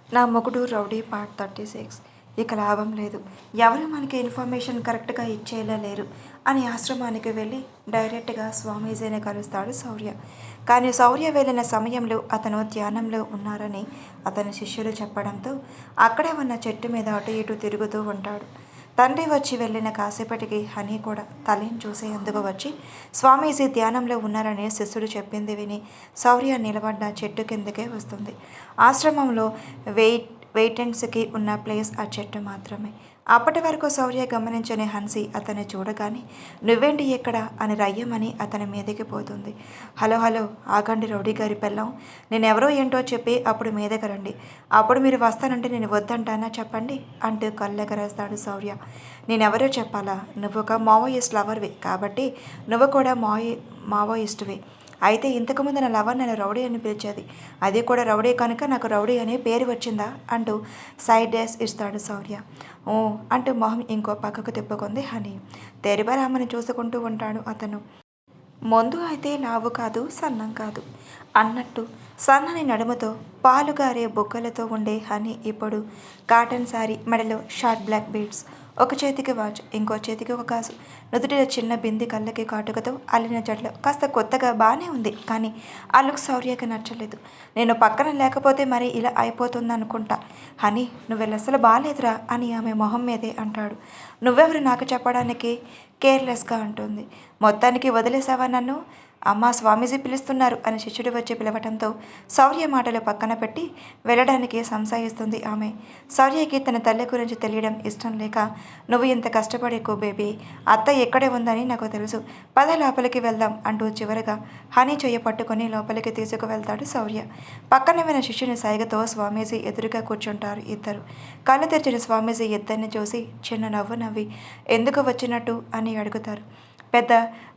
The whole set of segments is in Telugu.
నా మొగుడు రౌడీ పార్ట్ 36. ఇక లాభం లేదు, ఎవరు మనకి ఇన్ఫర్మేషన్ కరెక్ట్గా ఇచ్చేలా లేరు అని ఆశ్రమానికి వెళ్ళి డైరెక్ట్గా స్వామీజీని కలుస్తాడు శౌర్య. కానీ శౌర్య వెళ్ళిన సమయంలో అతను ధ్యానంలో ఉన్నారని అతని శిష్యులు చెప్పడంతో అక్కడే ఉన్న చెట్టు మీద అటు ఇటు తిరుగుతూ ఉంటాడు. తండ్రి వచ్చి వెళ్ళిన కాసేపటికి హనీ కూడా తల్లిని చూసేందుకు వచ్చి స్వామీజీ ధ్యానంలో ఉన్నారని శిష్యుడు చెప్పింది విని శౌర్య నిలబడ్డ చెట్టు కిందకే వస్తుంది. ఆశ్రమంలో వెయిటెంట్స్కి ఉన్న ప్లేస్ ఆ చెట్టు మాత్రమే. అప్పటి వరకు శౌర్య గమనించని హన్సీ అతన్ని చూడగానే నువ్వేంటి ఎక్కడ అని రయ్యమని అతని మీదకి పోతుంది. హలో హలో ఆగండి రౌడీ గారి పెళ్ళం, నేనెవరో ఏంటో చెప్పి అప్పుడు మీదకి రండి, అప్పుడు మీరు వస్తానంటే నేను వద్దంటానా చెప్పండి అంటూ కళ్ళెగరేస్తాడు శౌర్య. నేనెవరో చెప్పాలా? నువ్వు ఒక మావోయిస్ట్ లవర్వి కాబట్టి నువ్వు కూడా మావోయిస్టువి. అయితే ఇంతకుముందు నా లవర్ నన్ను రౌడీ అని పిలిచేది, అది కూడా రౌడీ కనుక నాకు రౌడీ అనే పేరు వచ్చిందా అంటూ సైడ్ డాష్ ఇస్తాడు శౌర్య. ఓ అంటూ మొహం ఇంకో పక్కకు తిప్పుకుంది హనీ. తెరిబరామని చూసుకుంటూ ఉంటాడు అతను. ముందు అయితే లావు కాదు సన్నం కాదు అన్నట్టు సన్నని నడుముతో పాలుగారే బొగ్గలతో ఉండే హనీ ఇప్పుడు కాటన్ శారీ, మెడలో షార్ట్ బ్లాక్ బీడ్స్, ఒక చేతికి వాచ్, ఇంకో చేతికి ఒక గాజు, నుదుటిలో చిన్న బింది, కళ్ళకి కాటుకతో అల్లిన జడలో కాస్త కొత్తగా బాగానే ఉంది. కానీ ఆ లుక్ శౌర్యకి నచ్చలేదు. నేను పక్కన లేకపోతే మరి ఇలా అయిపోతుందనుకుంటా. హనీ నువ్వు అసలు బాగాలేదురా అని ఆమె మొహం మీదే అంటాడు. నువ్వెవరు నాకు చెప్పడానికి కేర్లెస్గా అంటుంది. మొత్తానికి వదిలేసావా నన్ను? అమ్మా స్వామీజీ పిలుస్తున్నారు అని శిష్యుడు వచ్చి పిలవటంతో శౌర్య మాటలు పక్కన పెట్టి వెళ్ళడానికి సంశయిస్తుంది ఆమె. శౌర్యకి తన తల్లి గురించి తెలియడం ఇష్టం లేక, నువ్వు ఇంత కష్టపడేకో బేబీ, అత్త ఎక్కడే ఉందని నాకు తెలుసు, పద లోపలికి వెళ్దాం అంటూ చివరగా హనీ చెయ్యి పట్టుకొని లోపలికి తీసుకువెళ్తాడు శౌర్య. పక్కన విన్న శిష్యుని సైగతో స్వామీజీ ఎదురుగా కూర్చుంటారు ఇద్దరు. కళ్ళు తెరిచిన స్వామీజీ ఇద్దరిని చూసి చిన్న నవ్వు నవ్వి ఎందుకు వచ్చినట్టు అని అడుగుతారు. పెద్ద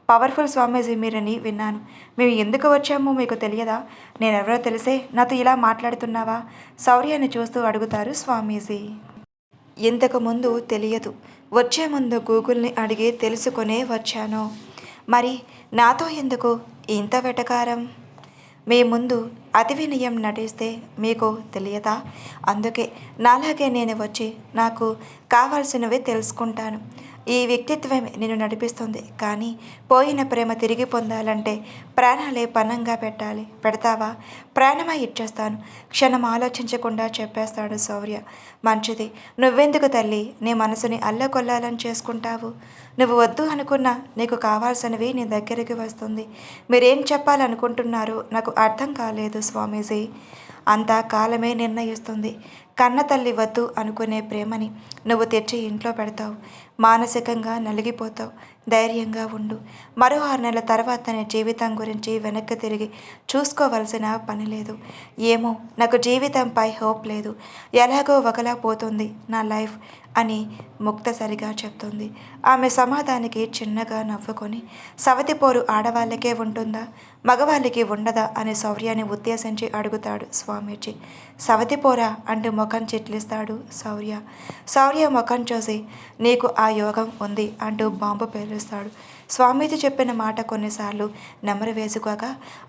పవర్ఫుల్ స్వామీజీ మీరని విన్నాను, మేము ఎందుకు వచ్చామో మీకు తెలియదా? నేనెవరో తెలిసే నాతో ఇలా మాట్లాడుతున్నావా? శౌర్యాన్ని చూస్తూ అడుగుతారు స్వామీజీ. ఇంతకు ముందు తెలియదు, వచ్చే ముందు గూగుల్ని అడిగి తెలుసుకునే వచ్చాను. మరి నాతో ఎందుకు ఇంత వెటకారం? మీ ముందు అతి వినయం నటిస్తే మీకు తెలియదా? అందుకే నాలాగే నేను వచ్చి నాకు కావాల్సినవి తెలుసుకుంటాను. ఈ వ్యక్తిత్వమే నేను నడిపిస్తుంది. కానీ పోయిన ప్రేమ తిరిగి పొందాలంటే ప్రాణాలే పణంగా పెట్టాలి. పెడతావా? ప్రాణమా ఇచ్చేస్తాను, క్షణం ఆలోచించకుండా చెప్పేస్తాడు శౌర్య. మంచిది, నువ్వెందుకు తల్లి నీ మనసుని అల్లకొల్లాలని చేసుకుంటావు? నువ్వు వద్దు అనుకున్నా నీకు కావాల్సినవి నీ దగ్గరికి వస్తుంది. మీరేం చెప్పాలనుకుంటున్నారో నాకు అర్థం కాలేదు స్వామీజీ. అంతా కాలమే నిర్ణయిస్తుంది. కన్న తల్లి వద్దు అనుకునే ప్రేమని నువ్వు తెచ్చి ఇంట్లో పెడతావు, మానసికంగా నలిగిపోతావు. ధైర్యంగా ఉండు. మరో 6 నెలల తర్వాత నీ జీవితం గురించి వెనక్కి తిరిగి చూసుకోవలసిన పని లేదు. ఏమో నాకు జీవితంపై హోప్ లేదు, ఎలాగో ఒకలా పోతుంది నా లైఫ్ అని ముక్తసరిగా చెప్తుంది. ఆమె సమాధానికి చిన్నగా నవ్వుకొని, సవతిపోరు ఆడవాళ్ళకే ఉంటుందా, మగవాళ్ళకి ఉండదా అని శౌర్యాన్ని ఉద్దేశించి అడుగుతాడు స్వామీజీ. సవతిపోరా అంటూ ముఖం చిట్లిస్తాడు శౌర్య. శౌర్య ముఖం చూసి నీకు ఆ యోగం ఉంది అంటూ బాంబు పేలుస్తాడు. స్వామీజీ చెప్పిన మాట కొన్నిసార్లు నెమరు వేసుకోక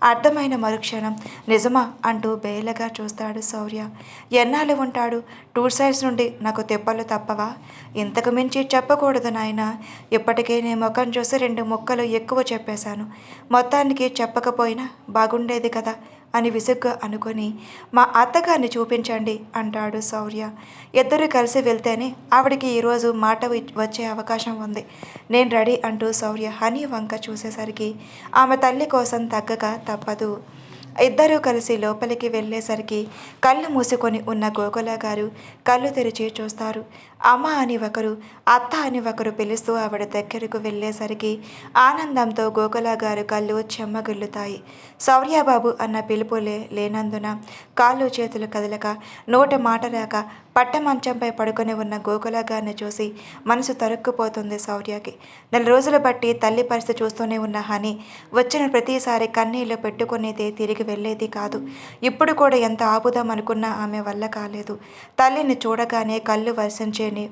అర్థమైన మరుక్షణం నిజమా అంటూ బేలగా చూస్తాడు శౌర్య. ఎన్నాళ్ళు ఉంటాడు? 2 సైడ్స్ నుండి నాకు తెప్పలు తప్పవా? ఇంతకు మించి చెప్పకూడదు నాయన. ఇప్పటికే నీ ముఖం చూసి 2 ముక్కలు ఎక్కువ చెప్పేశాను. మొత్తానికి చెప్పకపోయినా బాగుండేది కదా అని విసుగ్గా అనుకొని మా అత్తగారిని చూపించండి అంటాడు శౌర్య. ఇద్దరు కలిసి వెళ్తేనే ఆవిడికి ఈరోజు మాట వచ్చే అవకాశం ఉంది. నేను రెడీ అంటూ శౌర్య హనీ వంక చూసేసరికి ఆమె తల్లి కోసం తగ్గక తప్పదు. ఇద్దరూ కలిసి లోపలికి వెళ్ళేసరికి కళ్ళు మూసుకొని ఉన్న గోకుల గారు కళ్ళు తెరిచి చూస్తారు. అమ్మ అని ఒకరు, అత్త అని ఒకరు పిలుస్తూ ఆవిడ దగ్గరకు వెళ్ళేసరికి ఆనందంతో గోకుల గారు కళ్ళు చెమ్మగిల్లుతాయి. శౌర్యబాబు అన్న పిలుపులే లేనందున కాళ్ళు చేతులు కదలక, నోట మాట రాక పట్టమంచంపై పడుకొని ఉన్న గోకుల గారిని చూసి మనసు తరుక్కుపోతుంది శౌర్యకి. 4 రోజులు బట్టి తల్లి పరిస్థితి చూస్తూనే ఉన్న హనీ వచ్చిన ప్రతిసారి కన్నీళ్లు పెట్టుకునేదే తిరిగి వెళ్ళేది కాదు. ఇప్పుడు కూడా ఎంత ఆపుదాం అనుకున్నా ఆమె వల్ల కాలేదు. తల్లిని చూడగానే కళ్ళు వర్షించేని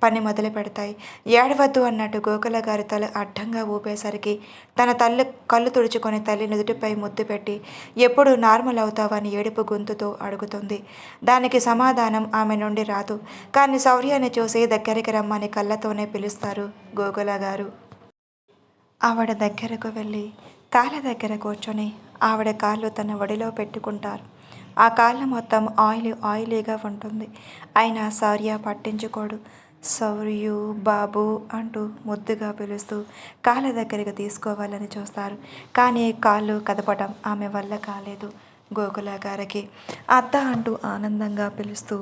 పని మొదలు పెడతాయి. ఏడవద్దు అన్నట్టు గోకుల గారి తల అడ్డంగా ఊపేసరికి తన తల్లి కళ్ళు తుడుచుకొని తల్లి నుదుటిపై ముద్దు పెట్టి ఎప్పుడు నార్మల్ అవుతావని ఏడుపు గొంతుతో అడుగుతుంది. దానికి సమాధానం ఆమె నుండి రాదు. కానీ శౌర్యాన్ని చూసి దగ్గరికి రమ్మని కళ్ళతోనే పిలుస్తారు గోకుల గారు. ఆవిడ దగ్గరకు వెళ్ళి కాళ్ళ దగ్గర కూర్చొని ఆవిడ కాళ్ళు తన ఒడిలో పెట్టుకుంటారు. ఆ కాళ్ళ మొత్తం ఆయిలీగా ఉంటుంది. అయినా శౌర్య పట్టించుకోడు. శౌర్యు బాబు అంటూ ముద్దుగా పిలుస్తూ కాళ్ళ దగ్గరికి తీసుకోవాలని చూస్తారు. కానీ కాళ్ళు కదపడం ఆమె వల్ల కాలేదు. గోకుల గారికి అత్త అంటూ ఆనందంగా పిలుస్తూ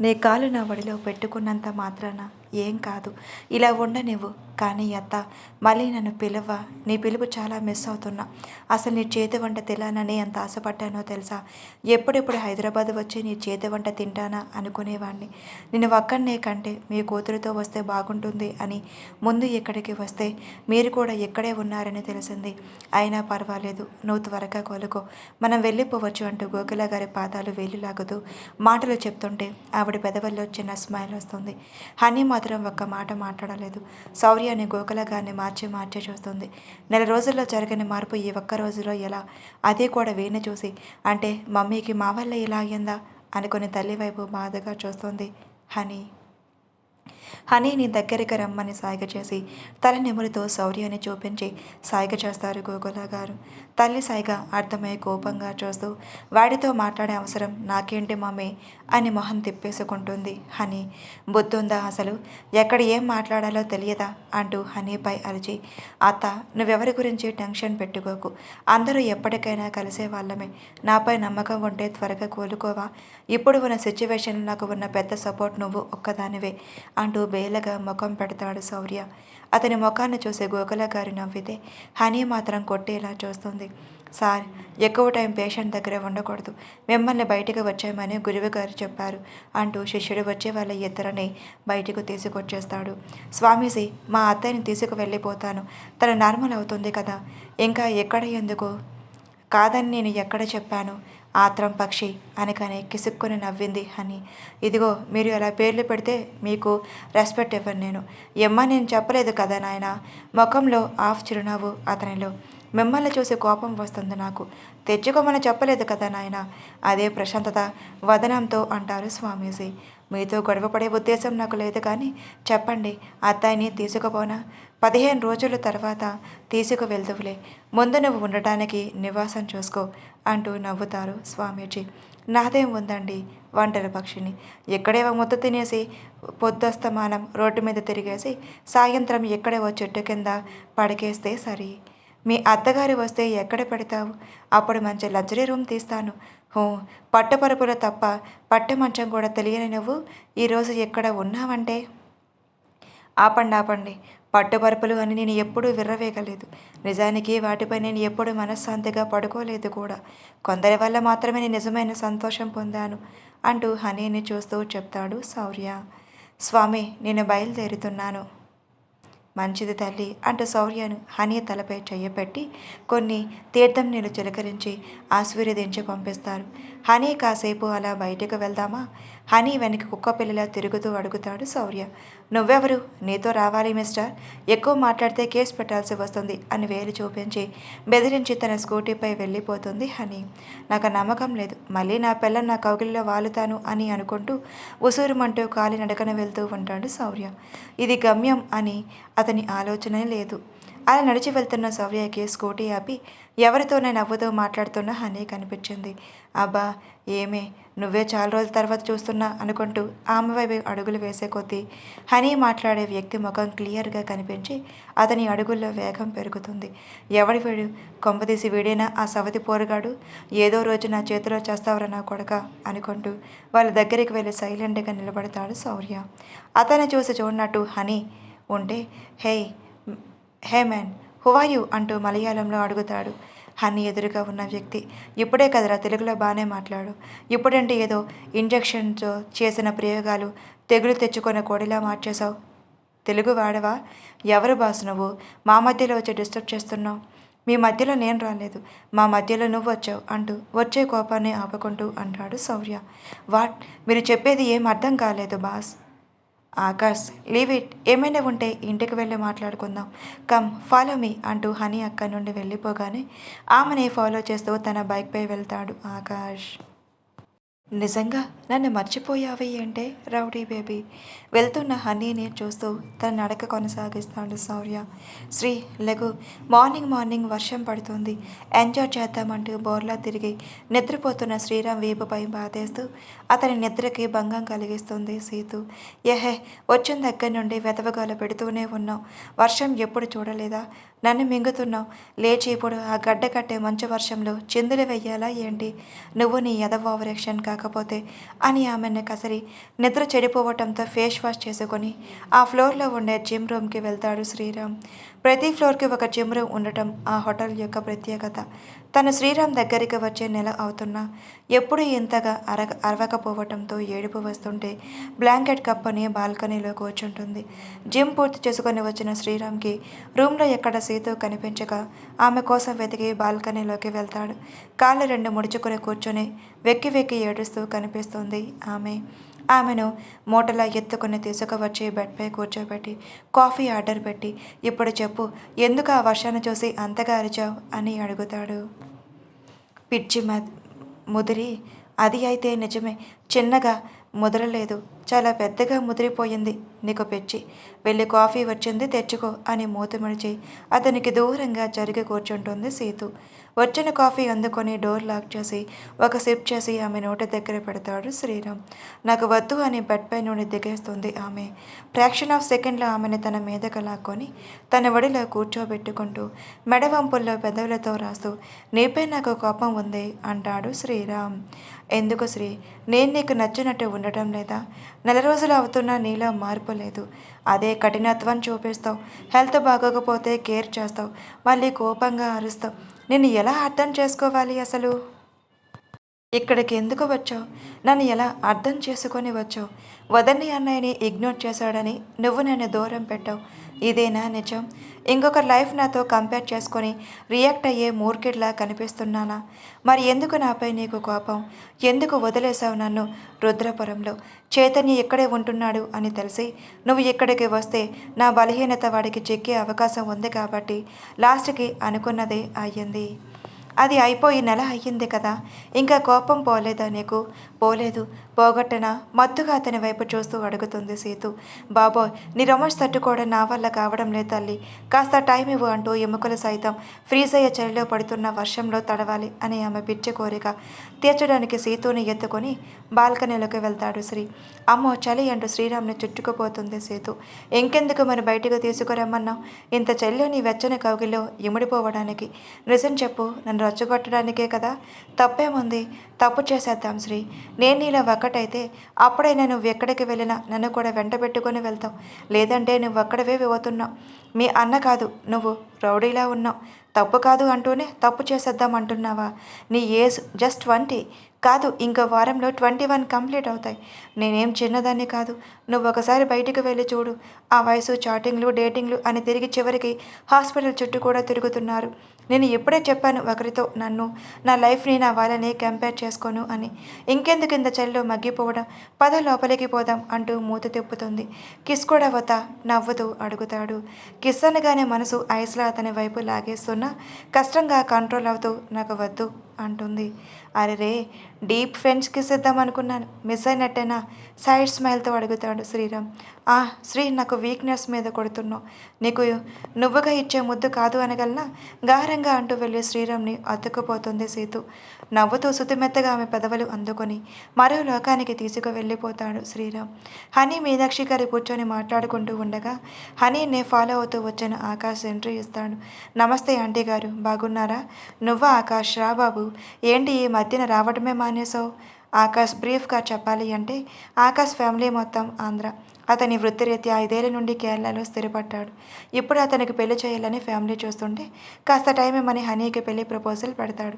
నీ కాలు నా ఒడిలో పెట్టుకున్నంత మాత్రాన ఏం కాదు, ఇలా ఉండనివ్వు. కానీ అత్త మళ్ళీ నన్ను పిలవ, నీ పిలుపు చాలా మిస్ అవుతున్నా. అసలు నీ చేతి వంట తినాలని ఎంత ఆశపడ్డానో తెలుసా? ఎప్పుడెప్పుడు హైదరాబాద్ వచ్చి నీ చేతి వంట తింటానా అనుకునేవాడిని. నేను ఒక్కడనే కంటే మీ కూతురుతో వస్తే బాగుంటుంది అని ముందు ఇక్కడికి వస్తే మీరు కూడా ఇక్కడే ఉన్నారని తెలిసింది. అయినా పర్వాలేదు, నువ్వు త్వరగా కోలుకో, మనం వెళ్ళిపోవచ్చు అంటూ గోకుల గారి పాదాలు వేలిలాగుతూ మాటలు చెప్తుంటే ఆవిడ పెదవుల్లో చిన్న స్మైల్ వస్తుంది. హనీ మాత్రం ఒక్క మాట మాట్లాడలేదు. శౌర్యాన్ని గోకుల గారిని మార్చి చూస్తుంది. నెల రోజుల్లో జరిగిన మార్పు ఈ ఒక్క రోజులో ఎలా? అదే కూడా వీణ్ణి చూసి. అంటే మమ్మీకి మా వల్ల ఇలా అయ్యిందా అనుకుని తల్లి వైపు బాధగా చూస్తుంది హనీని దగ్గరికి రమ్మని సాయిగ చేసి తల నెమురుతో శౌర్యాన్ని చూపించి సాయిగ చేస్తారు గోకుల గారు. తల్లి సాయిగ అర్థమై కోపంగా చూస్తూ వాడితో మాట్లాడే అవసరం నాకేంటి మమ్మీ అని మొహం తిప్పేసుకుంటుంది హనీ. బుద్ధుందా అసలు? ఎక్కడ ఏం మాట్లాడాలో తెలియదా అంటూ హనీపై అరిచి అత్త నువ్వెవరి గురించి టెన్షన్ పెట్టుకోకు, అందరూ ఎప్పటికైనా కలిసే వాళ్ళమే. నాపై నమ్మకం ఉంటే త్వరగా కోలుకోవా? ఇప్పుడు ఉన్న సిచ్యువేషన్లో నాకు ఉన్న పెద్ద సపోర్ట్ నువ్వు ఒక్కదానివే అంటూ బేలగా ముఖం పెడతాడు శౌర్య. అతని ముఖాన్ని చూసి గోకుల గారు నవ్వితే హనీ మాత్రం కొట్టేలా చూస్తుంది. సార్ ఎక్కువ టైం పేషెంట్ దగ్గర ఉండకూడదు, మిమ్మల్ని బయటకు వచ్చామని గురువు గారు చెప్పారు అంటూ శిష్యుడు వచ్చే వాళ్ళ ఇద్దరిని బయటకు తీసుకొచ్చేస్తాడు. స్వామీజీ మా అత్తయ్యని తీసుకు వెళ్ళిపోతాను, తను నార్మల్ అవుతుంది కదా, ఇంకా ఎక్కడ ఎందుకు? కాదని నేను ఎక్కడ చెప్పాను? ఆత్రం పక్షి అనగానే కిసుక్కుని నవ్వింది హనీ. ఇదిగో మీరు అలా పేర్లు పెడితే మీకు రెస్పెక్ట్ ఇవ్వను నేను. నేను చెప్పలేదు కదా నాయన. ముఖంలో ఆఫ్ చిరునవ్వు అతనిలో. మిమ్మల్ని చూసి కోపం వస్తుంది నాకు. తెచ్చుకోమని చెప్పలేదు కదా నాయన. అదే ప్రశాంతత వదనంతో అంటారు స్వామీజీ. మీతో గొడవపడే ఉద్దేశం నాకు లేదు, కానీ చెప్పండి అత్తాయిని తీసుకుపోనా? 15 రోజుల తర్వాత తీసుకువెళ్దువులే, ముందు నువ్వు ఉండటానికి నివాసం చూసుకో అంటూ నవ్వుతారు స్వామీజీ. నాదేం ఉందండి ఒంటరి పక్షిని, ఇక్కడే ముద్ద తినేసి పొద్దస్తమానం రోడ్డు మీద తిరిగేసి సాయంత్రం ఇక్కడే ఓ చెట్టు కింద పడికేస్తే సరి. మీ అత్తగారు వస్తే ఎక్కడ పెడతావు? అప్పుడు మంచి లగ్జరీ రూమ్ తీస్తాను. పట్టుపరుపులు తప్ప పట్టె మంచం కూడా తెలియని నువ్వు ఈరోజు ఎక్కడ ఉన్నావంటే? ఆపండి, పట్టుపరుపులు అని నేను ఎప్పుడూ విర్రవేగలేదు. నిజానికి వాటిపై నేను ఎప్పుడూ మనశ్శాంతిగా పడుకోలేదు కూడా. కొందరి వల్ల మాత్రమే నేను నిజమైన సంతోషం పొందాను అంటూ హనీని చూస్తూ చెప్తాడు శౌర్య. స్వామి నేను బయలుదేరుతున్నాను. మంచిది తల్లి అంటూ శౌర్యను హనీ తలపై చెయ్యపెట్టి కొన్ని తీర్థం నీళ్ళు చిలకరించి ఆశీర్వదించి పంపిస్తారు. హనీ కాసేపు అలా బయటకు వెళ్దామా? హనీ వెనక్కి కుక్క పిల్లలా తిరుగుతూ అడుగుతాడు శౌర్య. నువ్వెవరు? నీతో రావాలి మిస్టర్, ఎక్కువ మాట్లాడితే కేసు పెట్టాల్సి వస్తుంది అని వేలు చూపించి బెదిరించి తన స్కూటీపై వెళ్ళిపోతుంది హనీ. నాకు నమ్మకం లేదు, మళ్ళీ నా పిల్లని నా కౌగిలిలో వాలుతాను అని అనుకుంటూ ఉసూరుమంటూ కాలి నడకన వెళ్తూ ఉంటాడు శౌర్య. ఇది గమ్యం అని అతని ఆలోచనే లేదు. అలా నడిచి వెళ్తున్న శౌర్యకి స్కూటీ ఆపి ఎవరితోనే నవ్వుతూ మాట్లాడుతున్న హనీ కనిపించింది. అబ్బా ఏమే, నువ్వే చాలా రోజుల తర్వాత చూస్తున్నా అనుకుంటూ ఆమె వైపు అడుగులు వేసే కొద్దీ హనీ మాట్లాడే వ్యక్తి ముఖం క్లియర్గా కనిపించి అతని అడుగుల్లో వేగం పెరుగుతుంది. ఎవడి వీడు? కొంపదీసి వీడేనా ఆ సవతి పోరుగాడు? ఏదో రోజు నా చేతిలో చేస్తావరా నా కొడక అనుకుంటూ వాళ్ళ దగ్గరికి వెళ్ళి సైలెంట్గా నిలబడతాడు శౌర్య. అతన్ని చూసి చూడనట్టు హనీ ఉంటే hey man who are you అంటూ మలయాళంలో అడుగుతాడు. హనీ ఎదురుగా ఉన్న వ్యక్తి ఇప్పుడే కదరా తెలుగులో బాగానే మాట్లాడు, ఇప్పుడంటే ఏదో ఇంజెక్షన్తో చేసిన ప్రయోగాలు తెగులు తెచ్చుకున్న కోడిలా మార్చేశావు. తెలుగు వాడవా? ఎవరు బాస్ నువ్వు? మా మధ్యలో వచ్చి డిస్టర్బ్ చేస్తున్నావు? మీ మధ్యలో నేను రాలేదు, మా మధ్యలో నువ్వు వచ్చావు అంటూ వచ్చే కోపాన్ని ఆపుకుంటూ అంటాడు శౌర్య. వాట్? మీరు చెప్పేది ఏం అర్థం కాలేదు బాస్. Akash, leave it. ఏమైనా ఉంటే ఇంటికి వెళ్ళి మాట్లాడుకుందాం. కమ్ ఫాలో మీ అంటూ హనీ అక్కడి నుండి వెళ్ళిపోగానే ఆమెని ఫాలో చేస్తూ తన బైక్పై వెళ్తాడు ఆకాష్. నిజంగా నన్ను మర్చిపోయావి అంటే రౌడీ బేబీ. వెళ్తున్న హనీని చూస్తూ తన నడక కొనసాగిస్తాడు శౌర్య. శ్రీ లెగు, మార్నింగ్ మార్నింగ్ వర్షం పడుతుంది, ఎంజాయ్ చేద్దామంటూ బోర్లా తిరిగి నిద్రపోతున్న శ్రీరామ్ వీపుపై బాధేస్తూ అతని నిద్రకి భంగం కలిగిస్తుంది సీతు. ఎహే, వచ్చిన దగ్గర నుండి వెతవగాల పెడుతూనే ఉన్నావు, వర్షం ఎప్పుడు చూడలేదా? నన్ను మింగుతున్నావు. లేచి ఇప్పుడు ఆ గడ్డ కట్టే మంచు వర్షంలో చిందులు వెయ్యాలా ఏంటి నువ్వు నీ ఎదవ ఓవరాక్షన్ కాకపోతే అని ఆమెను కసరి నిద్ర చెడిపోవటంతో ఫేస్ వాష్ చేసుకొని ఆ ఫ్లోర్లో ఉండే జిమ్ రూమ్కి వెళ్తాడు శ్రీరామ్. ప్రతి ఫ్లోర్కి ఒక జిమ్ రూమ్ ఉండటం ఆ హోటల్ యొక్క ప్రత్యేకత. తను శ్రీరామ్ దగ్గరికి వచ్చే నెల అవుతున్నా ఎప్పుడు ఇంతగా అరవకపోవటంతో ఏడుపు వస్తుంటే బ్లాంకెట్ కప్పుని బాల్కనీలో కూర్చుంటుంది. జిమ్ పూర్తి చేసుకొని వచ్చిన శ్రీరామ్కి రూమ్లో ఎక్కడ సీతు కనిపించక ఆమె కోసం వెతికి బాల్కనీలోకి వెళ్తాడు. కాళ్ళు రెండు ముడుచుకొని కూర్చొని వెక్కి వెక్కి ఏడుస్తూ కనిపిస్తుంది ఆమె. ఆమెను మూటలా ఎత్తుకుని తీసుకువచ్చి బెడ్పై కూర్చోబెట్టి కాఫీ ఆర్డర్ పెట్టి, ఇప్పుడు చెప్పు, ఎందుకు ఆ వర్షాన్ని చూసి అంతగా అరిచావు అని అడుగుతాడు. పిచ్చి ముదిరి, అది అయితే నిజమే, చిన్నగా ముదరలేదు, చాలా పెద్దగా ముదిరిపోయింది నీకు పిచ్చి. వెళ్ళి కాఫీ వచ్చింది తెచ్చుకో అని మూతి ముడిచి అతనికి దూరంగా జరిగి కూర్చుంటుంది సీతు. వచ్చిన కాఫీ అందుకొని డోర్ లాక్ చేసి ఒక సిప్ చేసి ఆమె నోటి దగ్గర పెడతాడు శ్రీరామ్. నాకు వద్దు అని బెడ్పై నుండి దిగేస్తుంది ఆమె. ఫ్రాక్షన్ ఆఫ్ సెకండ్లో ఆమెను తన మీదకు లాక్కొని తన ఒడిలో కూర్చోబెట్టుకుంటూ మెడవంపుల్లో పెదవులతో రాస్తూ, నీపై నాకు కోపం ఉంది అంటాడు శ్రీరామ్. ఎందుకు శ్రీ? నేను నీకు నచ్చినట్టు ఉండటం లేదా? నెల రోజులు అవుతున్నా నీలో మార్పు లేదు. అదే కఠినత్వం చూపిస్తావు, హెల్త్ బాగోకపోతే కేర్ చేస్తావు, మళ్ళీ కోపంగా అరుస్తావు. నేను ఎలా అర్థం చేసుకోవాలి అసలు? ఇక్కడికి ఎందుకు వచ్చావు? నన్ను ఎలా అర్థం చేసుకొని వచ్చావు? వదని అన్నయ్యని ఇగ్నోర్ చేశాడని నువ్వు నన్ను దూరం పెట్టావు, ఇదేనా నిజం? ఇంకొక లైఫ్ నాతో కంపేర్ చేసుకొని రియాక్ట్ అయ్యే మూర్ఖిడ్లా కనిపిస్తున్నానా? మరి ఎందుకు నాపై నీకు కోపం? ఎందుకు వదిలేశావు నన్ను రుద్రపురంలో? చైతన్య ఇక్కడే ఉంటున్నాడు అని తెలిసి నువ్వు ఇక్కడికి వస్తే నా బలహీనత వాడికి చిక్కే అవకాశం ఉంది కాబట్టి లాస్ట్కి అనుకున్నదే అయ్యింది. అది అయిపోయి నెల అయ్యింది కదా, ఇంకా కోపం పోలేదా నీకు? పోలేదు. పోగొట్టనా? మత్తుగా అతని వైపు చూస్తూ అడుగుతుంది సీతు. బాబోయ్, నీ రొమాన్స్ తట్టుకోవడం నా వల్ల కావడం లేదు తల్లి, కాస్త టైం ఇవ్వు అంటూ ఎముకలు సైతం ఫ్రీజ్ అయ్యే చలిలో పడుతున్న వర్షంలో తడవాలి అని ఆమె పిచ్చి కోరిక తీర్చడానికి సీతుని ఎత్తుకొని బాల్కనీలోకి వెళ్తాడు శ్రీ. అమ్మో చలి అంటూ శ్రీరామ్ని చుట్టుకుపోతుంది సీతు. ఇంకెందుకు మరి బయటకు తీసుకురమ్మన్నావు? ఇంత చలిలో నీ వెచ్చని కౌగిలో ఇముడిపోవడానికి? నిజం చెప్పు, నన్ను రచ్చగొట్టడానికే కదా? తప్పేముంది? తప్పు చేసేద్దాం శ్రీ. నేను నీలో ఒక్కటైతే అప్పుడైనా నువ్వు ఎక్కడికి వెళ్ళినా నన్ను కూడా వెంట పెట్టుకొని వెళ్తావు. లేదంటే నువ్వు అక్కడవే పోతున్నావు. మీ అన్న కాదు, నువ్వు రౌడీలా ఉన్నావు. తప్పు కాదు అంటూనే తప్పు చేసేద్దాం అంటున్నావా? నీ ఏజ్ జస్ట్ 20 కాదు, ఇంకో వారంలో 21 కంప్లీట్ అవుతాయి. నేనేం చిన్నదాన్ని కాదు. నువ్వు ఒకసారి బయటికి వెళ్ళి చూడు. ఆ వయసు చాటింగ్లు డేటింగ్లు అని తిరిగి చివరికి హాస్పిటల్ చుట్టూ కూడా తిరుగుతున్నారు. నేను ఎప్పుడే చెప్పాను ఒకరితో నన్ను, నా లైఫ్ని నా వాళ్ళని కంపేర్ చేసుకోను అని. ఇంకెందుకు ఇంత చలిలో మగ్గిపోవడం? పద లోపలికి పోదాం అంటూ మూత తిప్పుతుంది. కిస్ కూడా వద్దా? నవ్వుతూ అడుగుతాడు. కిస్ అనగానే మనసు ఐస్లా అతని వైపు లాగేస్తున్నా కష్టంగా కంట్రోల్ అవుతూ నాకు వద్దు అంటుంది. అరే రే, డీప్ ఫ్రెండ్స్ కిస్ ఇద్దాం అనుకున్నాను, మిస్ అయినట్టేనా? సైడ్ స్మైల్తో అడుగుతాడు శ్రీరామ్. శ్రీ, నాకు వీక్నెస్ మీద కొడుతున్నావు. నీకు నువ్వుగా ఇచ్చే ముద్దు కాదు అనగలనా? గారంగా అంటూ వెళ్ళి శ్రీరామ్ని అతుక్కుపోతుంది సీతు. నవ్వుతూ శుతిమెత్తగా ఆమె పెదవులు అందుకొని మరో లోకానికి తీసుకు వెళ్ళిపోతాడు శ్రీరామ్. హనీ మీనాక్షి గారు కూర్చొని మాట్లాడుకుంటూ ఉండగా హనీని ఫాలో అవుతూ వచ్చిన ఆకాష్ ఎంట్రీ ఇస్తాడు. నమస్తే ఆంటీ గారు, బాగున్నారా? నువ్వా ఆకాష్? రా బాబు. ఏంటి ఈ మధ్యన రావడమే మానేసావు? ఆకాష్ బ్రీఫ్గా చెప్పాలి అంటే ఆకాష్ ఫ్యామిలీ మొత్తం ఆంధ్ర. అతని వృత్తిరీత్యా 5 ఏళ్ల నుండి కేరళలో స్థిరపడ్డాడు. ఇప్పుడు అతనికి పెళ్లి చేయాలని ఫ్యామిలీ చూస్తుంటే కాస్త టైం ఇమ్మని హనీకి పెళ్లి ప్రపోజల్ పెడతాడు.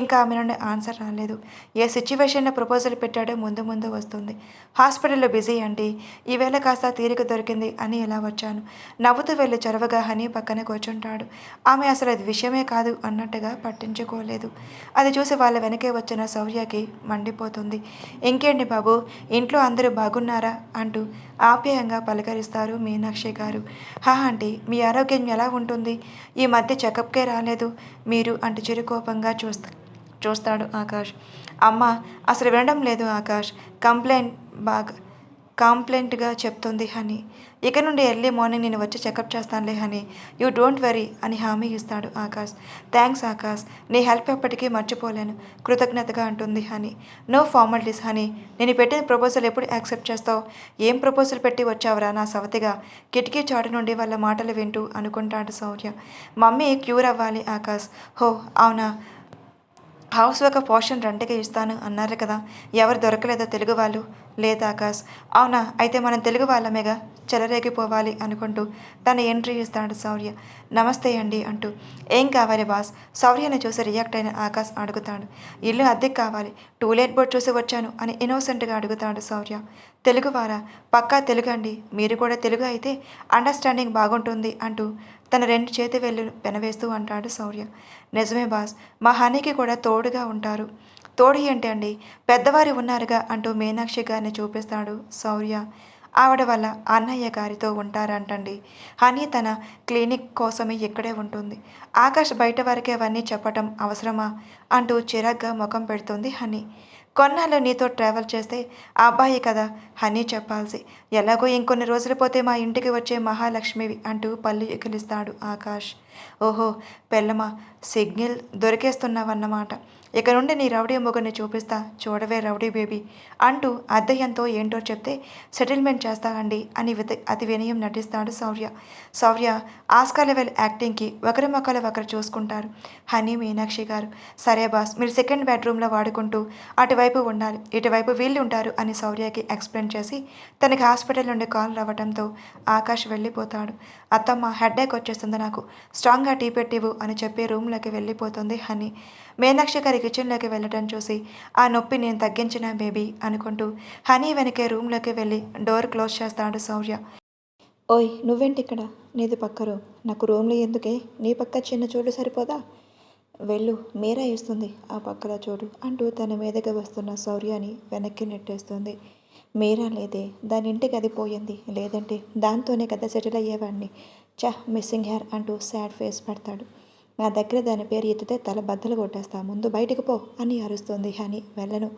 ఇంకా ఆమె నుండి ఆన్సర్ రాలేదు. ఏ సిచ్యువేషన్లో ప్రపోజల్ పెట్టాడో ముందు ముందు వస్తుంది. హాస్పిటల్లో బిజీ అండి, ఈవేళ కాస్త తీరిక దొరికింది అని ఇలా వచ్చాను. నవ్వుతూ వెళ్ళి చొరవగా హనీ పక్కన కూర్చుంటాడు. ఆమె అసలు అది విషయమే కాదు అన్నట్టుగా పట్టించుకోలేదు. అది చూసి వాళ్ళ వెనకే వచ్చిన శౌర్యకి మండిపోతుంది. ఇంకేంటి బాబు, ఇంట్లో అందరూ బాగున్నారా అంటూ ఆప్యాయంగా పలకరిస్తారు మీనాక్షి గారు. హా ఆంటీ, మీ ఆరోగ్యం ఎలా ఉంటుంది? ఈ మధ్య చెకప్కే రాలేదు మీరు అంటూ చిరుకోపంగా చూస్తాడు ఆకాష్. అమ్మ అసలు వినడం లేదు ఆకాష్, కాంప్లైంట్గా చెప్తుంది హనీ. ఇక నుండి ఎర్లీ మార్నింగ్ నేను వచ్చి చెకప్ చేస్తానులే హనీ, యూ డోంట్ వరీ అని హామీ ఇస్తాడు ఆకాష్. థ్యాంక్స్ ఆకాష్, నీ హెల్ప్ ఎప్పటికీ మర్చిపోలేను కృతజ్ఞతగా అంటుంది హనీ. నో ఫార్మాలిటీస్ హనీ, నేను పెట్టిన ప్రపోజల్ ఎప్పుడు యాక్సెప్ట్ చేస్తావు? ఏం ప్రపోజల్ పెట్టి వచ్చావురా నా సవతిగా? కిటికీ చాటు నుండి వాళ్ళ మాటలు వింటూ అనుకుంటాడు శౌర్య. మమ్మీ క్యూర్ అవ్వాలి ఆకాష్. హో అవునా, హౌస్ ఒక పోర్షన్ రెంట్కి ఇస్తాను అన్నారు కదా, ఎవరు దొరకలేదో తెలుగు వాళ్ళు? లేదు ఆకాష్. అవునా, అయితే మనం తెలుగు వాళ్ళమేగా, చెలరేగిపోవాలి అనుకుంటూ తన ఎంట్రీ ఇస్తాడు శౌర్య. నమస్తే అండి అంటూ. ఏం కావాలి బాస్? శౌర్యని చూసి రియాక్ట్ అయిన ఆకాష్ అడుగుతాడు. ఇల్లు అద్దెకి కావాలి, టూలెట్ బోర్డ్ చూసి వచ్చాను అని ఇన్నోసెంట్గా అడుగుతాడు శౌర్య. తెలుగువారా? పక్కా తెలుగు అండి, మీరు కూడా తెలుగు అయితే అండర్స్టాండింగ్ బాగుంటుంది అంటూ తన 2 చేతి వేళ్ళు పెనవేస్తూ అంటాడు శౌర్య. నిజమే బాస్, మా హనీకి కూడా తోడుగా ఉంటారు. తోడు ఏంటి అండి, పెద్దవారి ఉన్నారుగా అంటూ మీనాక్షి గారిని చూపిస్తాడు శౌర్య. ఆవిడ వల్ల అన్నయ్య గారితో ఉంటారంటండి. హనీ తన క్లినిక్ కోసమే ఇక్కడే ఉంటుంది. ఆకాష్ బయట వరకే అవన్నీ చెప్పటం అవసరమా అంటూ చిరాగ్గా ముఖం పెడుతుంది హనీ. కొన్నాళ్ళు నీతో ట్రావెల్ చేస్తే ఆ అబ్బాయి కదా హనీ చెప్పాల్సి. ఎలాగో ఇంకొన్ని రోజులు పోతే మా ఇంటికి వచ్చే మహాలక్ష్మివి అంటూ పళ్ళు ఎకిలిస్తాడు ఆకాష్. ఓహో పెళ్ళమా, సిగ్నల్ దొరికేస్తున్నావన్నమాట. ఇక నుండి నీ రౌడీ మొగుడిని చూపిస్తా, చూడవే రౌడీ బేబీ అంటూ అద్దెయంతో ఏంటో చెప్తే సెటిల్మెంట్ చేస్తానండి అని అతి వినయం నటిస్తాడు శౌర్య. శౌర్య ఆస్కార్ లెవెల్ యాక్టింగ్కి ఒకరి మొక్కలు ఒకరు చూసుకుంటారు హనీ మీనాక్షి గారు. సరే బాస్, మీరు సెకండ్ బెడ్రూమ్లో వాడుకుంటూ అటువైపు ఉండాలి, ఇటువైపు వీళ్ళు ఉంటారు అని శౌర్యకి ఎక్స్ప్లెయిన్ చేసి తనకి హాస్పిటల్ నుండి కాల్ రావడంతో ఆకాష్ వెళ్ళిపోతాడు. అత్తమ్మ హెడ్ఏక్ వచ్చేస్తుంది నాకు, స్ట్రాంగ్గా టీ పెట్టివు అని చెప్పి రూమ్లోకి వెళ్ళిపోతుంది హనీ. మీనాక్షి గారి కిచెన్లోకి వెళ్ళటం చూసి ఆ నొప్పి నేను తగ్గించిన బేబీ అనుకుంటూ హనీ వెనకే రూమ్లోకి వెళ్ళి డోర్ క్లోజ్ చేస్తాడు శౌర్య. ఓయ్ నువ్వేంటి ఇక్కడ, నీది పక్క రూమ్, నాకు రూమ్లో ఎందుకే, నీ పక్క చిన్న చోటు సరిపోదా? వెళ్ళు, మీరా ఇస్తుంది ఆ పక్కల చోటు అంటూ తన మీదగా వస్తున్న శౌర్యాన్ని వెనక్కి నెట్టేస్తుంది. మీరా లేదే, దాని ఇంటికి అది పోయింది, లేదంటే దాంతోనే కదా సెటిల్ అయ్యేవాడిని. మిస్సింగ్ హెయిర్ అంటూ సాడ్ ఫేస్ పెడతాడు. నా దగ్గర దాని పేరు ఎత్తితే తల బద్దలు కొట్టేస్తా, ముందు బయటకు పో అని అరుస్తుంది హనీ. వెళ్ళను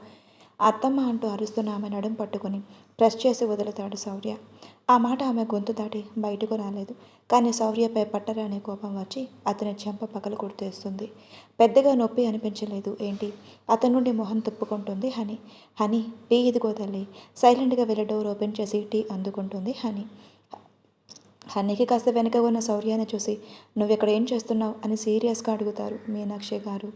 అత్తమ్మ అంటూ అరుస్తున్న ఆమె నడుం పట్టుకుని ప్రెస్ చేసి వదులుతాడు శౌర్య. ఆ మాట ఆమె గొంతు దాటి బయటకు రాలేదు, కానీ శౌర్యపై పట్టరాని కోపం వచ్చి అతని చెంప పగలు కొడుతేస్తుంది. పెద్దగా నొప్పి అనిపించలేదు ఏంటి, అతని నుండి మొహం తిప్పుకుంటుంది హనీ. హనీ టీ ఇదిగో తల్లి. సైలెంట్గా వెళ్ళి డోర్ ఓపెన్ చేసి టీ అందుకుంటుంది హనీ. హనీకి కాస్త వెనక ఉన్న శౌర్యాన్ని చూసి నువ్వెక్కడ ఏం చేస్తున్నావు అని సీరియస్గా అడుగుతారు మీనాక్షి గారు.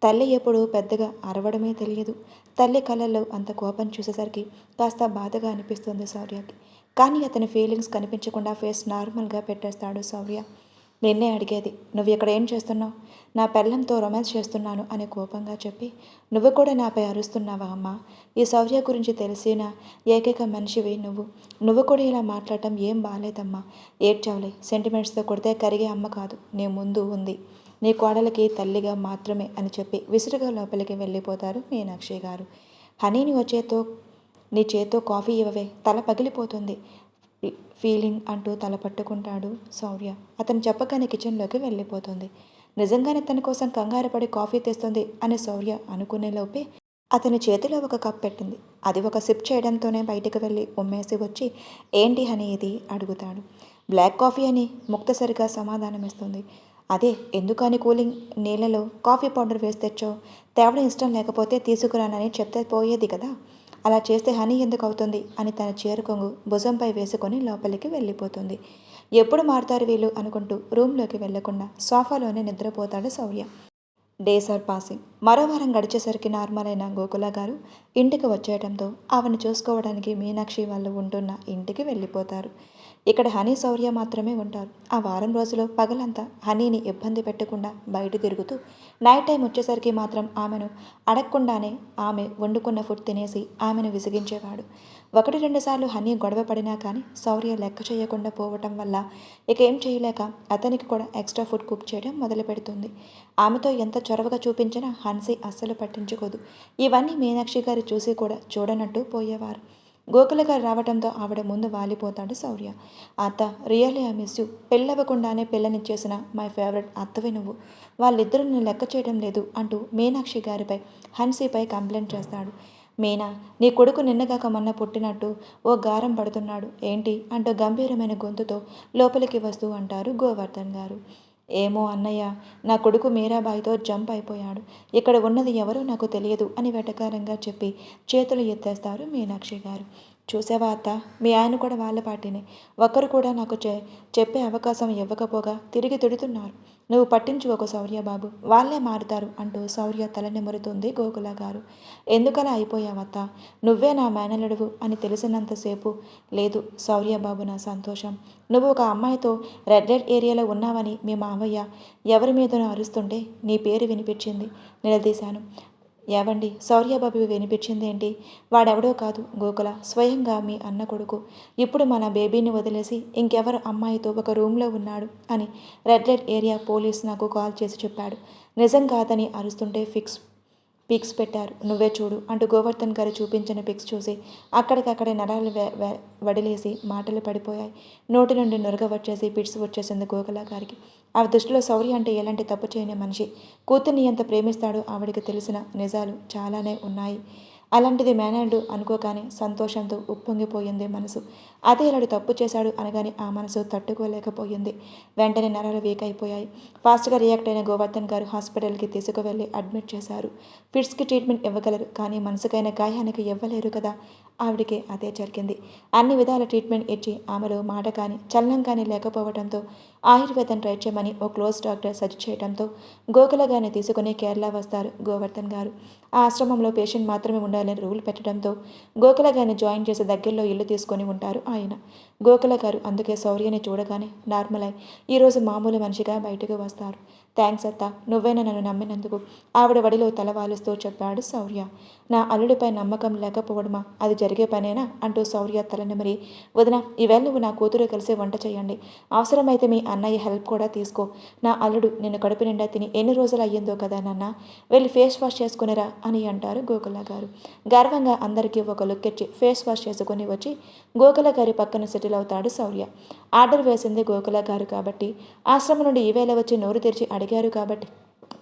తల్లి ఎప్పుడు పెద్దగా అరవడమే తెలియదు. తల్లి కళ్ళల్లో అంత కోపం చూసేసరికి కాస్త బాధగా అనిపిస్తుంది శౌర్యకి. కానీ అతని ఫీలింగ్స్ కనిపించకుండా ఫేస్ నార్మల్గా పెట్టేస్తాడు శౌర్య. నిన్నే అడిగేది, నువ్వు ఇక్కడ ఏం చేస్తున్నావు? నా పెళ్ళంతో రొమాన్స్ చేస్తున్నాను అని కోపంగా చెప్పి నువ్వు కూడా నాపై అరుస్తున్నావా అమ్మా? ఈ శౌర్య గురించి తెలిసిన ఏకైక మనిషివి నువ్వు కూడా ఇలా మాట్లాడటం ఏం బాగాలేదమ్మా. ఏడ్చావులే, సెంటిమెంట్స్తో కొడితే కరిగే అమ్మ కాదు నీ ముందు ఉంది, నీ కోడలకి తల్లిగా మాత్రమే అని చెప్పి విసురుగా లోపలికి వెళ్ళిపోతారు మీనాక్షి గారు. హనీని వచ్చేతో నీ చేత్తో కాఫీ ఇవ్వవే, తల పగిలిపోతుంది ఫీలింగ్ అంటూ తల పట్టుకుంటాడు శౌర్య. అతను చెప్పగానే కిచెన్లోకి వెళ్ళిపోతుంది. నిజంగానే తన కోసం కంగారు పడి కాఫీ తెస్తుంది అని శౌర్య అనుకునేలోపే అతని చేతిలో ఒక కప్ పెట్టింది. అది ఒక సిప్ చేయడంతోనే బయటకు వెళ్ళి ఉమ్మేసి వచ్చి ఏంటి హనీ ఇది అడుగుతాడు. బ్లాక్ కాఫీ అని ముక్తసరిగా సమాధానమిస్తుంది. అదే ఎందుకని కూలింగ్ నీళ్ళలో కాఫీ పౌడర్ వేసి తెచ్చో, తేవడం ఇష్టం లేకపోతే తీసుకురానని చెప్తే పోయేది కదా, అలా చేస్తే హనీ ఎందుకు అవుతుంది అని తన చీర కొంగు భుజంపై వేసుకొని లోపలికి వెళ్ళిపోతుంది. ఎప్పుడు మారుతారు వీళ్ళు అనుకుంటూ రూమ్లోకి వెళ్లకుండా సోఫాలోనే నిద్రపోతాడు శౌర్య. Days are passing. మరో వారం గడిచేసరికి నార్మల్ అయిన గోకుల గారు ఇంటికి వచ్చేయడంతో ఆమెను చూసుకోవడానికి మీనాక్షి వాళ్ళు ఉంటున్న ఇంటికి వెళ్ళిపోతారు. ఇక్కడ హనీ శౌర్య మాత్రమే ఉంటారు. ఆ వారం రోజులు పగలంతా హనీని ఇబ్బంది పెట్టకుండా బయట తిరుగుతూ నైట్ టైం వచ్చేసరికి మాత్రం ఆమెను అడగకుండానే ఆమె వండుకున్న ఫుడ్ తినేసి ఆమెను విసిగించేవాడు. 1-2 సార్లు హనీ గొడవ పడినా కానీ శౌర్య లెక్క చేయకుండా పోవటం వల్ల ఇక ఏం చేయలేక అతనికి కూడా ఎక్స్ట్రా ఫుడ్ కుక్ చేయడం మొదలు పెడుతుంది. ఆమెతో ఎంత చొరవగా చూపించినా హన్సీ అస్సలు పట్టించుకోదు. ఇవన్నీ మీనాక్షి గారు చూసి కూడా చూడనట్టు పోయేవారు. గోకుల గారు రావడంతో ఆవిడ ముందు వాలిపోతాడు శౌర్య. అత్త, రియల్లీ ఐ మిస్ యూ. పెళ్ళవ్వకుండానే పిల్లనిచ్చేసిన మై ఫేవరెట్ అత్తవి నువ్వు. వాళ్ళిద్దరూ నేను లెక్క చేయడం లేదు అంటూ మీనాక్షి గారిపై హన్సీపై కంప్లైంట్ చేస్తాడు. మీనా, నీ కొడుకు నిన్నగాక మొన్న పుట్టినట్టు ఓ గారం పడుతున్నాడు ఏంటి అంటూ గంభీరమైన గొంతుతో లోపలికి వస్తూ అంటారు గోవర్ధన్ గారు. ఏమో అన్నయ్య, నా కొడుకు మీరాబాయితో జంప్ అయిపోయాడు. ఇక్కడ ఉన్నది ఎవరో నాకు తెలియదు అని వెటకారంగా చెప్పి చేతులు ఎత్తేస్తారు మీనాక్షి గారు. చూసావా అత్త, మీ ఆయన కూడా వాళ్ళ పార్టీనే. ఒక్కరు కూడా నాకు చెప్పే అవకాశం ఇవ్వకపోగా తిరిగి తిడుతున్నారు. నువ్వు పట్టించుకోకు శౌర్య బాబు, వాళ్ళే మారుతారు అంటూ శౌర్య తలనిమురుతుంది గోకుల గారు. ఎందుకలా అయిపోయావత్తా? నువ్వే నా మేనలుడువు అని తెలిసినంతసేపు లేదు శౌర్య బాబు నా సంతోషం. నువ్వు ఒక అమ్మాయితో రెడ్ లైట్ ఏరియాలో ఉన్నావని మీ మావయ్య ఎవరి మీదనో అరుస్తుంటే నీ పేరు వినిపించింది. నిలదీశాను. ఏవండి, శౌర్యబాబు వినిపించిందేంటి? వాడెవడో కాదు గోకుల, స్వయంగా మీ అన్న కొడుకు. ఇప్పుడు మన బేబీని వదిలేసి ఇంకెవరు అమ్మాయితో ఒక రూమ్లో ఉన్నాడు అని రెడ్ లైట్ ఏరియా పోలీస్ నాకు కాల్ చేసి చెప్పాడు. నిజం కాదని అరుస్తుంటే పిక్స్ పెట్టారు, నువ్వే చూడు అంటూ గోవర్ధన్ గారు చూపించిన పిక్స్ చూసి అక్కడికక్కడే నరాలు వడిలేసి మాటలు పడిపోయాయి. నోటి నుండి నురగ వచ్చేసి పిట్స్ వచ్చేసింది గోకుల గారికి. ఆవిడ దృష్టిలో శౌర్య అంటే ఎలాంటి తప్పు చేయని మనిషి. కూతుర్ని ఎంత ప్రేమిస్తాడో ఆవిడికి తెలిసిన నిజాలు చాలానే ఉన్నాయి. అలాంటిది మేనల్డు అనుకోగానే సంతోషంతో ఉప్పొంగిపోయింది మనసు. అదే ఇలాడు తప్పు చేశాడు అనగానే ఆ మనసు తట్టుకోలేకపోయింది. వెంటనే నరాలు వీక్ అయిపోయాయి. ఫాస్ట్గా రియాక్ట్ అయిన గోవర్ధన్ గారు హాస్పిటల్కి తీసుకువెళ్ళి అడ్మిట్ చేశారు. ఫిట్స్కి ట్రీట్మెంట్ ఇవ్వగలరు, కానీ మనసుకైన గాయానికి ఇవ్వలేరు కదా. ఆవిడికి అదే జరిగింది. అన్ని విధాల ట్రీట్మెంట్ ఇచ్చి ఆమెలో మాట కానీ చలనం కానీ లేకపోవడంతో ఆయుర్వేదం ట్రై చేయమని ఓ క్లోజ్ డాక్టర్ సజెస్ట్ చేయడంతో గోకుల గారిని తీసుకుని కేరళ వస్తారు గోవర్ధన్ గారు. ఆ ఆశ్రమంలో పేషెంట్ మాత్రమే ఉండాలని రూల్ పెట్టడంతో గోకుల గారిని జాయిన్ చేసి దగ్గరలో ఇల్లు తీసుకొని ఉంటారు ఆయన. గోకుల గారు అందుకే శౌర్యని చూడగానే నార్మల్ అయి ఈరోజు మామూలు మనిషిగా బయటకు వస్తారు. థ్యాంక్స్ అత్త, నువ్వైనా నన్ను నమ్మినందుకు ఆవిడ వడిలో తలవాలుస్తూ చెప్పాడు శౌర్య. నా అల్లుడిపై నమ్మకం లేకపోవడమా? అది జరిగే పనేనా అంటూ శౌర్య తలనిమిరి, వదిన, ఈవేళ నువ్వు నా కూతురు కలిసి వంట చేయండి. అవసరమైతే మీ అన్నయ్య హెల్ప్ కూడా తీసుకో. నా అల్లుడు నిన్ను కడుపు నిండా తిని ఎన్ని రోజులు అయ్యిందో కదా నాన్న, వెళ్ళి ఫేస్ వాష్ చేసుకునిరా అని అంటారు గోకుల గారు. గర్వంగా అందరికీ ఒక లుక్ ఇచ్చి ఫేస్ వాష్ చేసుకుని వచ్చి గోకుల గారి పక్కన సెటిల్ అవుతాడు శౌర్య. ఆర్డర్ వేసింది గోకుల గారు కాబట్టి, ఆశ్రమం నుండి ఈవేళ వచ్చి నోరు తెరిచి అడిగారు కాబట్టి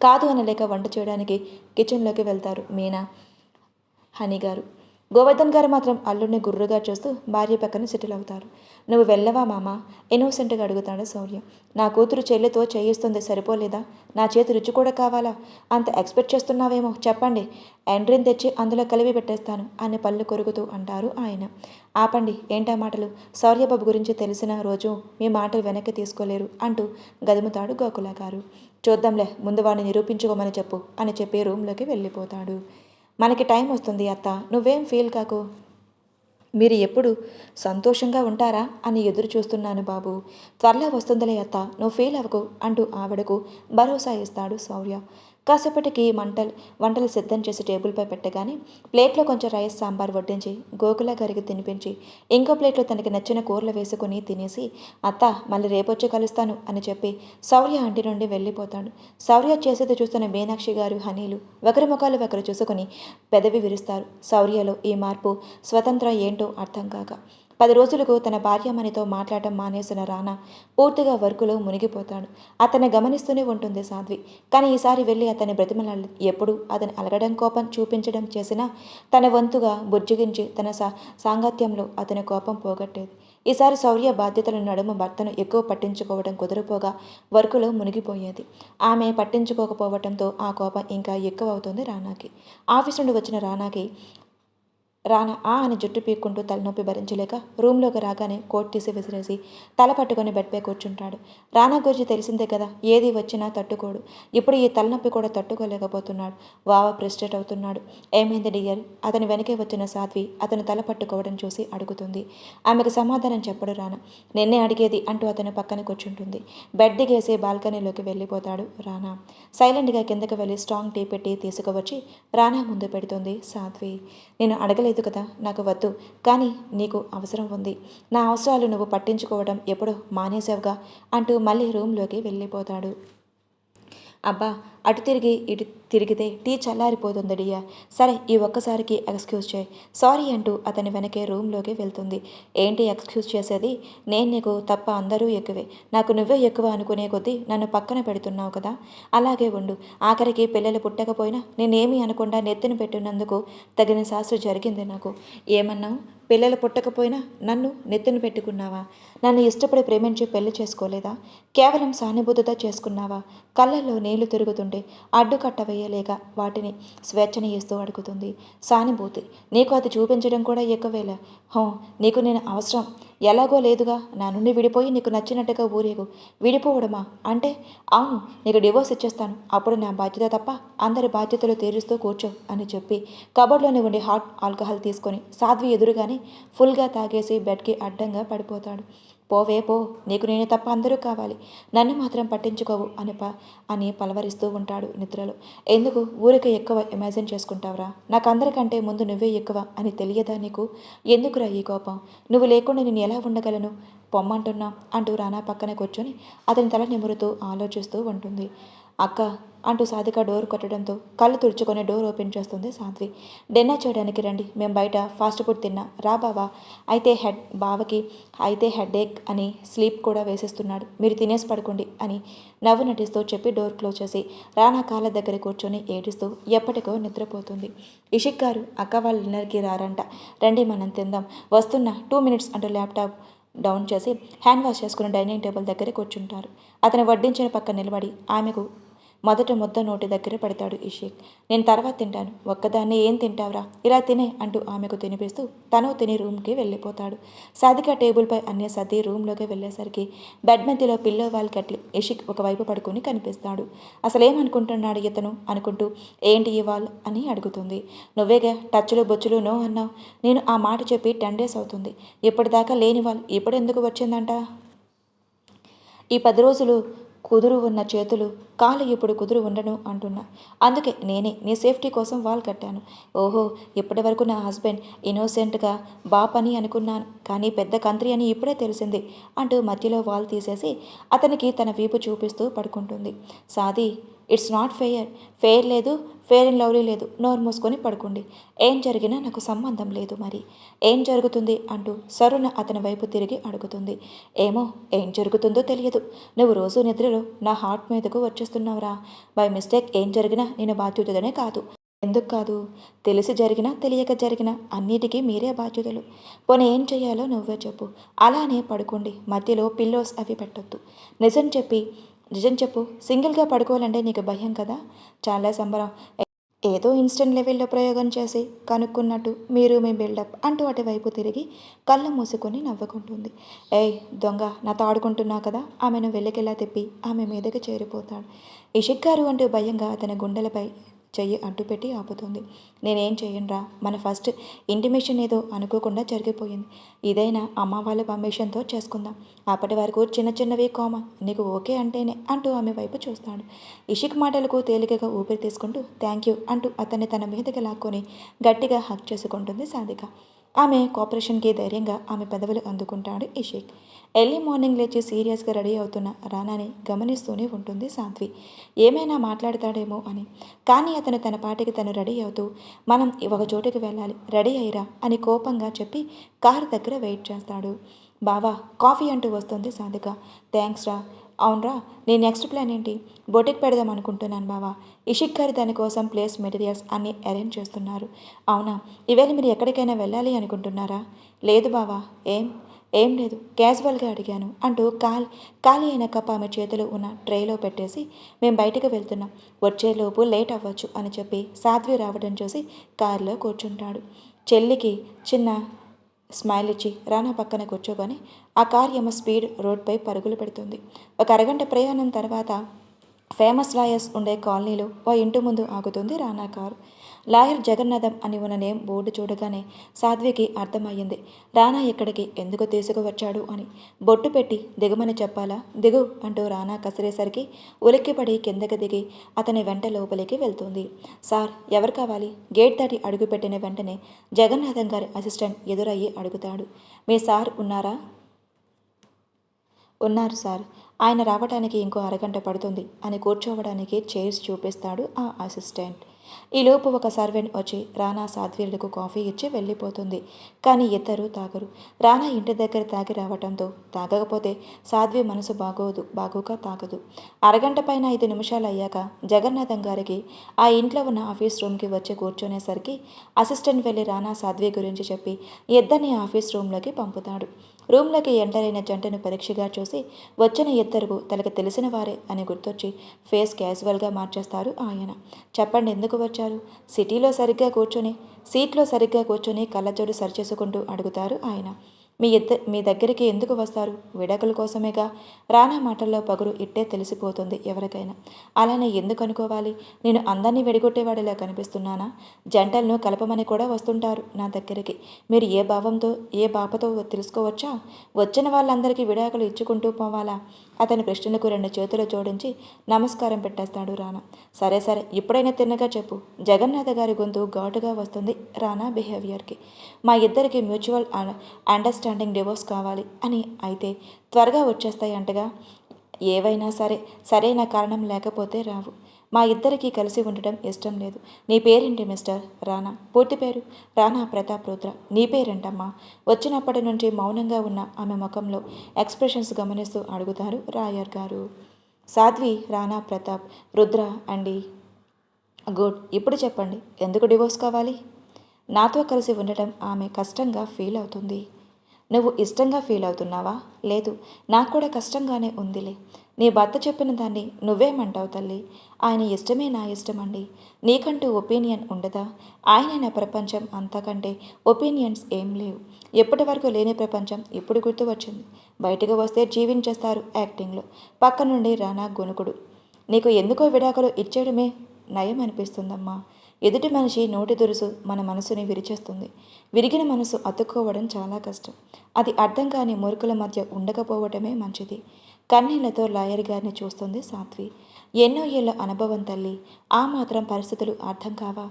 కాదు అనలేక వంట చేయడానికి కిచెన్లోకి వెళ్తారు మీనా, హనీ గారు. గోవర్ధన్ గారు మాత్రం అల్లుడిని గుర్రుగా చూస్తూ భార్య పక్కన సెటిల్ అవుతారు. నువ్వు వెళ్ళవా మామ? ఇన్నోసెంట్గా అడుగుతాడు శౌర్య. నా కూతురు చెల్లితో చేయిస్తుంది సరిపోలేదా? నా చేతి రుచి కూడా కావాలా? అంత ఎక్స్పెక్ట్ చేస్తున్నావేమో చెప్పండి, ఎండ్రిన్ తెచ్చి అందులో కలిపి పెట్టేస్తాను అని పళ్ళు కొరుకుతూ అంటారు ఆయన. ఆపండి, ఏంటా మాటలు? శౌర్యబాబు గురించి తెలిసిన రోజు మీ మాటలు వెనక్కి తీసుకోలేరు అంటూ గదుముతాడు గోకుల గారు. చూద్దాంలే, ముందు వాడిని నిరూపించుకోమని చెప్పు అని చెప్పి రూమ్లోకి వెళ్ళిపోతాడు. మనకి టైం వస్తుంది అత్త, నువ్వేం ఫీల్ కాకు. మీరు ఎప్పుడు సంతోషంగా ఉంటారా అని ఎదురు చూస్తున్నాను బాబు. త్వరలో వస్తుందిలే అత్త, నువ్వు ఫీల్ అవ్వకు అంటూ ఆవిడకు భరోసా ఇస్తాడు శౌర్య. కాసేపటికి వంటలు సిద్ధం చేసి టేబుల్పై పెట్టగానే ప్లేట్లో కొంచెం రైస్ సాంబార్ వడ్డించి గోకుల గారికి తినిపించి ఇంకో ప్లేట్లో తనకి నచ్చిన కూరలు వేసుకుని తినేసి అత్త మళ్ళీ రేపొచ్చి కలుస్తాను అని చెప్పి శౌర్య ఇంటి నుండి వెళ్ళిపోతాడు. శౌర్య చేసేది చూస్తున్న మీనాక్షి గారు హనీలు ఒకరి ముఖాలు ఒకరు చూసుకొని పెదవి విరుస్తారు. శౌర్యలో ఈ మార్పు స్వతంత్రం ఏంటో అర్థం కాక 10 రోజులకు తన భార్యమణితో మాట్లాడటం మానేసిన రానా పూర్తిగా వర్కులో మునిగిపోతాడు. అతన్ని గమనిస్తూనే ఉంటుంది సాధ్వి. కానీ ఈసారి వెళ్ళి అతని బ్రతిమలాడి ఎప్పుడు అతని అలగడం కోపం చూపించడం చేసినా తన వంతుగా బుజ్జగించి తన సాంగత్యంలో అతని కోపం పోగొట్టేది. ఈసారి శౌర్య బాధ్యతల నడుమ భర్తను ఎక్కువ పట్టించుకోవడం కుదరపోగా వర్కులో మునిగిపోయేది. ఆమె పట్టించుకోకపోవడంతో ఆ కోపం ఇంకా ఎక్కువ అవుతుంది రానాకి. ఆఫీస్ నుండి వచ్చిన రానాకి రానా అని జుట్టు పీక్కుంటూ తలనొప్పి భరించలేక రూమ్లోకి రాగానే కోట్ తీసి విసిరేసి తల పట్టుకొని బెడ్పై కూర్చుంటాడు. రానా గురించి తెలిసిందే కదా, ఏది వచ్చినా తట్టుకోడు. ఇప్పుడు ఈ తలనొప్పి కూడా తట్టుకోలేకపోతున్నాడు. వావ ప్రెస్టేట్ అవుతున్నాడు. ఏమైంది డియర్? అతని వెనకే వచ్చిన సాధ్వి అతను తల పట్టుకోవడం చూసి అడుగుతుంది. ఆమెకు సమాధానం చెప్పడు రానా. నిన్నే అడిగేది అంటూ అతను పక్కన కూర్చుంటుంది. బెడ్ దిగేసి బాల్కనీలోకి వెళ్ళిపోతాడు రానా. సైలెంట్గా కిందకి వెళ్ళి స్ట్రాంగ్ టీ పెట్టి తీసుకువచ్చి రానా ముందు పెడుతుంది సాధ్వి. నేను అడగలేదు కదా, నాకు వద్దు, కానీ నీకు అవసరం ఉంది. నా అవసరాలు నువ్వు పట్టించుకోవడం ఎప్పుడో మానేసావుగా అంటూ మళ్ళీ రూమ్లోకి వెళ్ళిపోతాడు. అబ్బా, అటు తిరిగి ఇటు తిరిగితే టీ చల్లారిపోతుంది డియా. సరే, ఈ ఒక్కసారికి ఎక్స్క్యూజ్ చేయి. సారీ అంటూ అతని వెనకే రూమ్లోకి వెళ్తుంది. ఏంటి ఎక్స్క్యూజ్ చేసేది? నేను నీకు తప్ప అందరూ ఎక్కువే. నాకు నువ్వే ఎక్కువ అనుకునే కొద్దీ నన్ను పక్కన పెడుతున్నావు కదా. అలాగే ఉండు. ఆఖరికి పిల్లలు పుట్టకపోయినా నేనేమీ అనకుండా నెత్తిన పెట్టినందుకు తగిన శాస్త్ర జరిగింది నాకు. ఏమన్నావు? పిల్లలు పుట్టకపోయినా నన్ను నెత్తిన పెట్టుకున్నావా? నన్ను ఇష్టపడి ప్రేమించి పెళ్లి చేసుకోలేదా? కేవలం సానుభూతితో చేసుకున్నావా? కళ్ళల్లో నీళ్లు తిరుగుతుంటే అడ్డుకట్ట వేయలేక వాటిని స్వేచ్ఛని ఇస్తూ అడుగుతుంది. సానుభూతి నీకు అది చూపించడం కూడా ఎక్కువేలా? హో, నీకు నేను అవసరం ఎలాగో లేదుగా. నా నుండి విడిపోయి నీకు నచ్చినట్టుగా ఊరేగు. విడిపోవడమా అంటే? అవును, నీకు డివోర్స్ ఇచ్చేస్తాను. అప్పుడు నా బాధ్యత తప్ప అందరి బాధ్యతలు తీరుస్తూ కూర్చో అని చెప్పి కబోర్డ్లోనే ఉండి హాట్ ఆల్కహాల్ తీసుకొని సాధ్వి ఎదురుగానే ఫుల్గా తాగేసి బెడ్కి అడ్డంగా పడిపోతాడు. పోవే పో, నీకు నేను తప్ప అందరూ కావాలి, నన్ను మాత్రం పట్టించుకోవు అని పలవరిస్తూ ఉంటాడు నిద్రలో. ఎందుకు ఊరికే ఎక్కువ ఇమాజిన్ చేసుకుంటావురా? నాకు అందరికంటే ముందు నువ్వే ఎక్కువ అని తెలియదా నీకు? ఎందుకురా ఈ కోపం? నువ్వు లేకుండా నేను ఎలా ఉండగలను? పొమ్మంటున్నా అంటూ రానా పక్కన కూర్చొని అతని తల నిమురుతూ ఆలోచిస్తూ ఉంటుంది. అక్క అంటూ సాధిక డోర్ కొట్టడంతో కళ్ళు తుడుచుకొని డోర్ ఓపెన్ చేస్తుంది సాధ్వి. డిన్నర్ చేయడానికి రండి, మేము బయట ఫాస్ట్ ఫుడ్ తిన్నా రా బావా. బావకి అయితే హెడేక్ అని స్లీప్ కూడా వేసేస్తున్నాడు, మీరు తినేసి పడుకోండి అని నవ్వు నటిస్తూ చెప్పి డోర్ క్లోజ్ చేసి రానా కాళ్ళ దగ్గర కూర్చొని ఏడుస్తూ ఎప్పటికో నిద్రపోతుంది. ఇషిక్ గారు, అక్క వాళ్ళ డిన్నర్కి రారంట, రండి మనం తిందాం, వస్తున్నా 2 minutes అంటూ ల్యాప్టాప్ డౌన్ చేసి హ్యాండ్ వాష్ చేసుకుని డైనింగ్ టేబుల్ దగ్గర కూర్చుంటారు. అతను వడ్డించిన పక్క నిలబడి ఆమెకు మొదట ముద్ద నోటి దగ్గర పెడతాడు ఇషిక్. నేను తర్వాత తింటాను, ఒక్కదాన్ని ఏం తింటావురా, ఇలా తినే అంటూ ఆమెకు తినిపిస్తూ తను తిని రూమ్కి వెళ్ళిపోతాడు. సాధిక టేబుల్పై అన్నీ సర్ది రూమ్లోకి వెళ్ళేసరికి బెడ్ మధ్యలో పిల్లో వాల్ కట్టి ఇషిక్ ఒకవైపు పడుకొని కనిపిస్తాడు. అసలేమనుకుంటున్నాడు ఇతను అనుకుంటూ ఏంటి ఈ వాల్ అని అడుగుతుంది. నువ్వేగా టచ్లు బొచ్చులు నో అన్నావు. నేను ఆ మాట చెప్పి 10 days అవుతుంది. ఇప్పటిదాకా లేని వాల్ ఇప్పుడు ఎందుకు వచ్చిందంట? ఈ 10 రోజులు కుదురు ఉన్న చేతులు కాళ్ళు ఇప్పుడు కుదురు ఉండను అంటున్నా. అందుకే నేనే నీ సేఫ్టీ కోసం వాల్ కట్టాను. ఓహో, ఇప్పటి వరకు నా హస్బెండ్ ఇన్నోసెంట్గా బాపని అనుకున్నాను, కానీ పెద్ద కంత్రి అని ఇప్పుడే తెలిసింది అంటూ మధ్యలో వాల్ తీసేసి అతనికి తన వీపు చూపిస్తూ పడుకుంటుంది. సాది, ఇట్స్ నాట్ ఫెయిర్. ఫెయిర్ లేదు, ఫెయిర్ అండ్ లవ్లీ లేదు. నోరు మూసుకొని పడుకోండి. ఏం జరిగినా నాకు సంబంధం లేదు. మరి ఏం జరుగుతుంది అంటూ సరుణ అతని వైపు తిరిగి అడుగుతుంది. ఏమో, ఏం జరుగుతుందో తెలియదు. నువ్వు రోజు నిద్రలో నా హార్ట్ మీదకు వచ్చేస్తున్నావురా. బై మిస్టేక్ ఏం జరిగినా నేను బాధ్యతనే కాదు. ఎందుకు కాదు? తెలిసి జరిగినా తెలియక జరిగినా అన్నిటికీ మీరే బాధ్యతలు. పోనీ ఏం చెయ్యాలో నువ్వే చెప్పు. అలానే పడుకోండి, మధ్యలో పిల్లోస్ అవి పెట్టొద్దు. నిజం చెప్పు, సింగిల్గా పడుకోవాలంటే నీకు భయం కదా? చాలా సంబరం. ఏదో ఇన్స్టెంట్ లెవెల్లో ప్రయోగం చేసి కనుక్కున్నట్టు మీరు మీ బిల్డప్ అంటూ అటువైపు తిరిగి కళ్ళు మూసుకొని నవ్వుకుంటుంది. ఏయ్ దొంగ, నాతో ఆడుకుంటున్నావు కదా? ఆమెను వెల్లకిలా తిప్పి ఆమె మీదకి చేరిపోతాడు. ఇషిక్ గారు అంటూ భయంగా అతని గుండెలపై చెయ్యి అడ్డుపెట్టి ఆపుతుంది. నేనేం చెయ్యనురా, మన ఫస్ట్ ఇంటిమేషన్ ఏదో అనుకోకుండా జరిగిపోయింది. ఇదైనా అమ్మ వాళ్ళ పర్మిషన్తో చేసుకుందాం. అప్పటి వరకు చిన్న చిన్నవి కోమ, నీకు ఓకే అంటేనే అంటూ ఆమె వైపు చూస్తాడు. ఇషిక్ మాటలకు తేలికగా ఊపిరి తీసుకుంటూ థ్యాంక్ యూ అంటూ అతన్ని తన మీదకి లాక్కొని గట్టిగా హక్ చేసుకుంటుంది సాధిక. ఆమె కోఆపరేషన్కి ధైర్యంగా ఆమె పెదవులు అందుకుంటాడు ఇషిక్. ఎర్లీ మార్నింగ్ లేచి సీరియస్గా రెడీ అవుతున్న రానాని గమనిస్తూనే ఉంటుంది సాధ్వి. ఏమైనా మాట్లాడతాడేమో అని. కానీ అతను తన పాటికి తను రెడీ అవుతూ మనం ఒక చోటుకి వెళ్ళాలి, రెడీ అయ్యిరా అని కోపంగా చెప్పి కారు దగ్గర వెయిట్ చేస్తాడు. బావా కాఫీ అంటూ వస్తుంది సాధిక. థ్యాంక్స్ రా. అవునరా, నీ నెక్స్ట్ ప్లాన్ ఏంటి? బొటిక్ పెడదాం అనుకుంటున్నాను బావా. ఇషిక్ గారు దానికోసం ప్లేస్ మెటీరియల్స్ అన్నీ అరేంజ్ చేస్తున్నారు. అవునా, ఈవేళ మీరు ఎక్కడికైనా వెళ్ళాలి అనుకుంటున్నారా? లేదు బావా. ఏం లేదు, క్యాజువల్గా అడిగాను అంటూ ఖాళీ అయిన కప్ ఆమె చేతులు ఉన్న ట్రేలో పెట్టేసి మేము బయటకు వెళ్తున్నాం, వచ్చేలోపు లేట్ అవ్వచ్చు అని చెప్పి సాధ్వి రావడం చూసి కారులో కూర్చుంటాడు. చెల్లికి చిన్న స్మైల్ ఇచ్చి రానా పక్కన కూర్చోగానే ఆ కార్ ఏమో స్పీడ్ రోడ్పై పరుగులు పెడుతుంది. ఒక అరగంట ప్రయాణం తర్వాత ఫేమస్ లాయర్స్ ఉండే కాలనీలో ఓ ఇంటి ముందు ఆగుతుంది రానా కారు. లాయర్ జగన్నాథం అని ఉన్న నేమ్ బోర్డు చూడగానే సాధ్వికి అర్థమయ్యింది రానా ఇక్కడికి ఎందుకు తీసుకువచ్చాడు అని. బొట్టు పెట్టి దిగమని చెప్పాలా, దిగు అంటూ రానా కసిరేసరికి ఉలిక్కిపడి కిందకి దిగి అతని వెంట లోపలికి వెళ్తుంది. సార్ ఎవరు కావాలి? గేట్ దాటి అడుగుపెట్టిన వెంటనే జగన్నాథం గారి అసిస్టెంట్ ఎదురయ్యి అడుగుతాడు. మీ సార్ ఉన్నారా? ఉన్నారు సార్, ఆయన రావడానికి ఇంకో అరగంట పడుతుంది అని కూర్చోవడానికి చైర్స్ చూపిస్తాడు ఆ అసిస్టెంట్. ఈలోపు ఒక సర్వెంట్ వచ్చి రానా సాధ్వీలకు కాఫీ ఇచ్చి వెళ్ళిపోతుంది. కానీ ఇద్దరూ తాగరు. రానా ఇంటి దగ్గర తాగి రావటంతో తాగకపోతే సాధ్వి మనసు బాగోక తాగదు. అరగంట పైన 5 నిమిషాలు అయ్యాక జగన్నాథం గారికి ఆ ఇంట్లో ఉన్న ఆఫీస్ రూమ్కి వచ్చి కూర్చునేసరికి అసిస్టెంట్ వెళ్ళి రానా సాధ్వి గురించి చెప్పి ఇద్దరిని ఆఫీస్ రూమ్లోకి పంపుతాడు. రూమ్లోకి ఎంటర్ అయిన జంటను పరీక్షగా చూసి వచ్చిన ఇద్దరు తనకు తెలిసిన వారే అని గుర్తొచ్చి ఫేస్ క్యాజువల్గా మార్చేస్తారు ఆయన. చెప్పండి ఎందుకు వచ్చారు? సీట్లో సరిగ్గా కూర్చొని కళ్ళజోడు సరిచేసుకుంటూ అడుగుతారు ఆయన. మీ దగ్గరికి ఎందుకు వస్తారు? విడాకుల కోసమేగా. రానా మాటల్లో పగురు ఇట్టే తెలిసిపోతుంది ఎవరికైనా. అలానే ఎందుకు అనుకోవాలి? నేను అందరినీ విడగొట్టేవాడిలా కనిపిస్తున్నానా? జంటలను కలపమని కూడా వస్తుంటారు నా దగ్గరికి. మీరు ఏ బాపతో తెలుసుకోవచ్చా? వచ్చిన వాళ్ళందరికీ విడాకులు ఇచ్చుకుంటూ పోవాలా? అతని ప్రశ్నలకు 2 చేతులు జోడించి నమస్కారం పెట్టేస్తాడు రానా. సరే ఇప్పుడైనా తిన్నగా చెప్పు. జగన్నాథ గారి గొంతు ఘాటుగా వస్తుంది రానా బిహేవియర్కి. మా ఇద్దరికి మ్యూచువల్ అండర్స్టాండింగ్ డివోర్స్ కావాలి అని. అయితే త్వరగా వచ్చేస్తాయంటగా. ఏవైనా సరైన కారణం లేకపోతే రావు. మా ఇద్దరికీ కలిసి ఉండటం ఇష్టం లేదు. నీ పేరేంటి మిస్టర్? రానా. పూర్తి పేరు రానా ప్రతాప్ రుద్ర. నీ పేరేంటమ్మా? వచ్చినప్పటి నుంచి మౌనంగా ఉన్న ఆమె ముఖంలో ఎక్స్ప్రెషన్స్ గమనిస్తూ అడుగుతారు రాయర్ గారు. సాధ్వి రానా ప్రతాప్ రుద్ర అండి. గుడ్. ఇప్పుడు చెప్పండి, ఎందుకు డివోర్స్ కావాలి? నాతో కలిసి ఉండటం ఆమె కష్టంగా ఫీల్ అవుతుంది. నువ్వు ఇష్టంగా ఫీల్ అవుతున్నావా? లేదు, నాకు కూడా కష్టంగానే ఉందిలే. నీ భర్త చెప్పిన దాన్ని నువ్వేమంటావు తల్లి? ఆయన ఇష్టమే నా ఇష్టమండి. నీకంటూ ఒపీనియన్ ఉండదా? ఆయన నా ప్రపంచం, అంతకంటే ఒపీనియన్స్ ఏం లేవు. ఎప్పటి వరకు లేని ప్రపంచం ఇప్పుడు గుర్తు వచ్చింది. బయటకు వస్తే జీవించేస్తారు యాక్టింగ్లో. పక్క నుండి రానా గొనుకుడు. నీకు ఎందుకో విడాకులు ఇచ్చేయడమే నయం అనిపిస్తుందమ్మా. ఎదుటి మనిషి నోటి దురుసు మన మనసుని విరిచేస్తుంది. విరిగిన మనసు అతుక్కోవడం చాలా కష్టం. అది అర్థం కాని మూర్ఖుల మధ్య ఉండకపోవటమే మంచిది. కన్నీళ్లతో లాయర్ గారిని చూస్తుంది సాధ్వి. ఎన్నో ఏళ్ల అనుభవం తల్లి. ఆ మాత్రం పరిస్థితులు అర్థం కావా?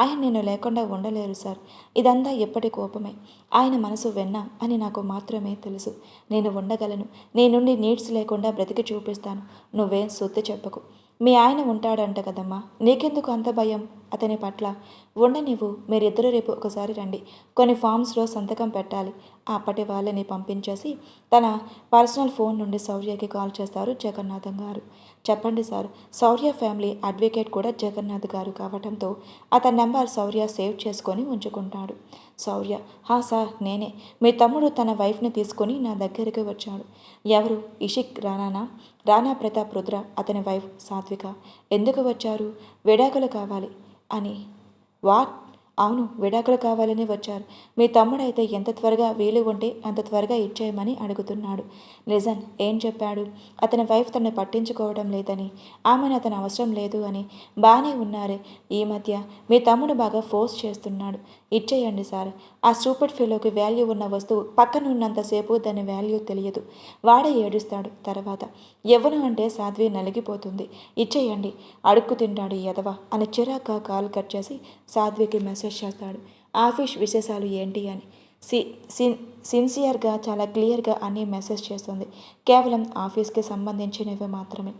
ఆయన నేను లేకుండా ఉండలేరు సార్. ఇదంతా ఎప్పటి కోపమే. ఆయన మనసు వెన్న అని నాకు మాత్రమే తెలుసు. నేను ఉండగలను. నీ నుండి నీడ్స్ లేకుండా బ్రతికి చూపిస్తాను. నువ్వేం సొత్తు చెప్పకు. మీ ఆయన ఉంటాడంట కదమ్మా, నీకెందుకు అంత భయం అతని పట్ల? ఉండనివ్వు. మీరిద్దరూ రేపు ఒకసారి రండి. కొన్ని ఫామ్స్లో సంతకం పెట్టాలి. అప్పటి వాళ్ళని పంపించేసి తన పర్సనల్ ఫోన్ నుండి శౌర్యకి కాల్ చేస్తారు జగన్నాథం గారు. చెప్పండి సార్, శౌర్య ఫ్యామిలీ అడ్వకేట్ కూడా జగన్నాథ్ గారు కావటంతో అతని నెంబర్ శౌర్య సేవ్ చేసుకొని ఉంచుకుంటాడు. శౌర్య: హా సార్, నేనే. మీ తమ్ముడు తన వైఫ్ని తీసుకొని నా దగ్గరికి వచ్చాడు. ఎవరు? ఇషిక్ రానానా? రానా ప్రతాప్ రుద్ర అతని వైఫ్ సాత్విక. ఎందుకు వచ్చారు? విడాకులు కావాలి అని. వాట్? అవును, విడాకులు కావాలని వచ్చారు. మీ తమ్ముడైతే ఎంత త్వరగా వీలు ఉంటే అంత త్వరగా ఇచ్చేయమని అడుగుతున్నాడు. లిజన్, ఏం చెప్పాడు? అతని వైఫ్ తనని పట్టించుకోవడం లేదని, ఆమెను అతను అవసరం లేదు అని. బాగానే ఉన్నారే. ఈ మధ్య మీ తమ్ముడు బాగా ఫోర్స్ చేస్తున్నాడు. ఇచ్చేయండి సార్. ఆ స్టూపిడ్ ఫీలోకి వాల్యూ ఉన్న వస్తువు పక్కన ఉన్నంతసేపు దాని వాల్యూ తెలియదు. వాడే ఏడుస్తాడు తర్వాత. యవ్వనం అంటే సాధ్వి నలిగిపోతుంది. ఇచ్చేయండి. అడుక్కు తింటాడు ఎదవ అని చిరాగ్గా కాల్ కట్ చేసి సాధ్వికి మెసేజ్ చేస్తాడు. ఆఫీస్ విశేషాలు ఏంటి అని. సిన్సియర్గా చాలా క్లియర్గా అన్నీ మెసేజ్ చేస్తుంది. కేవలం ఆఫీస్కి సంబంధించినవి మాత్రమే.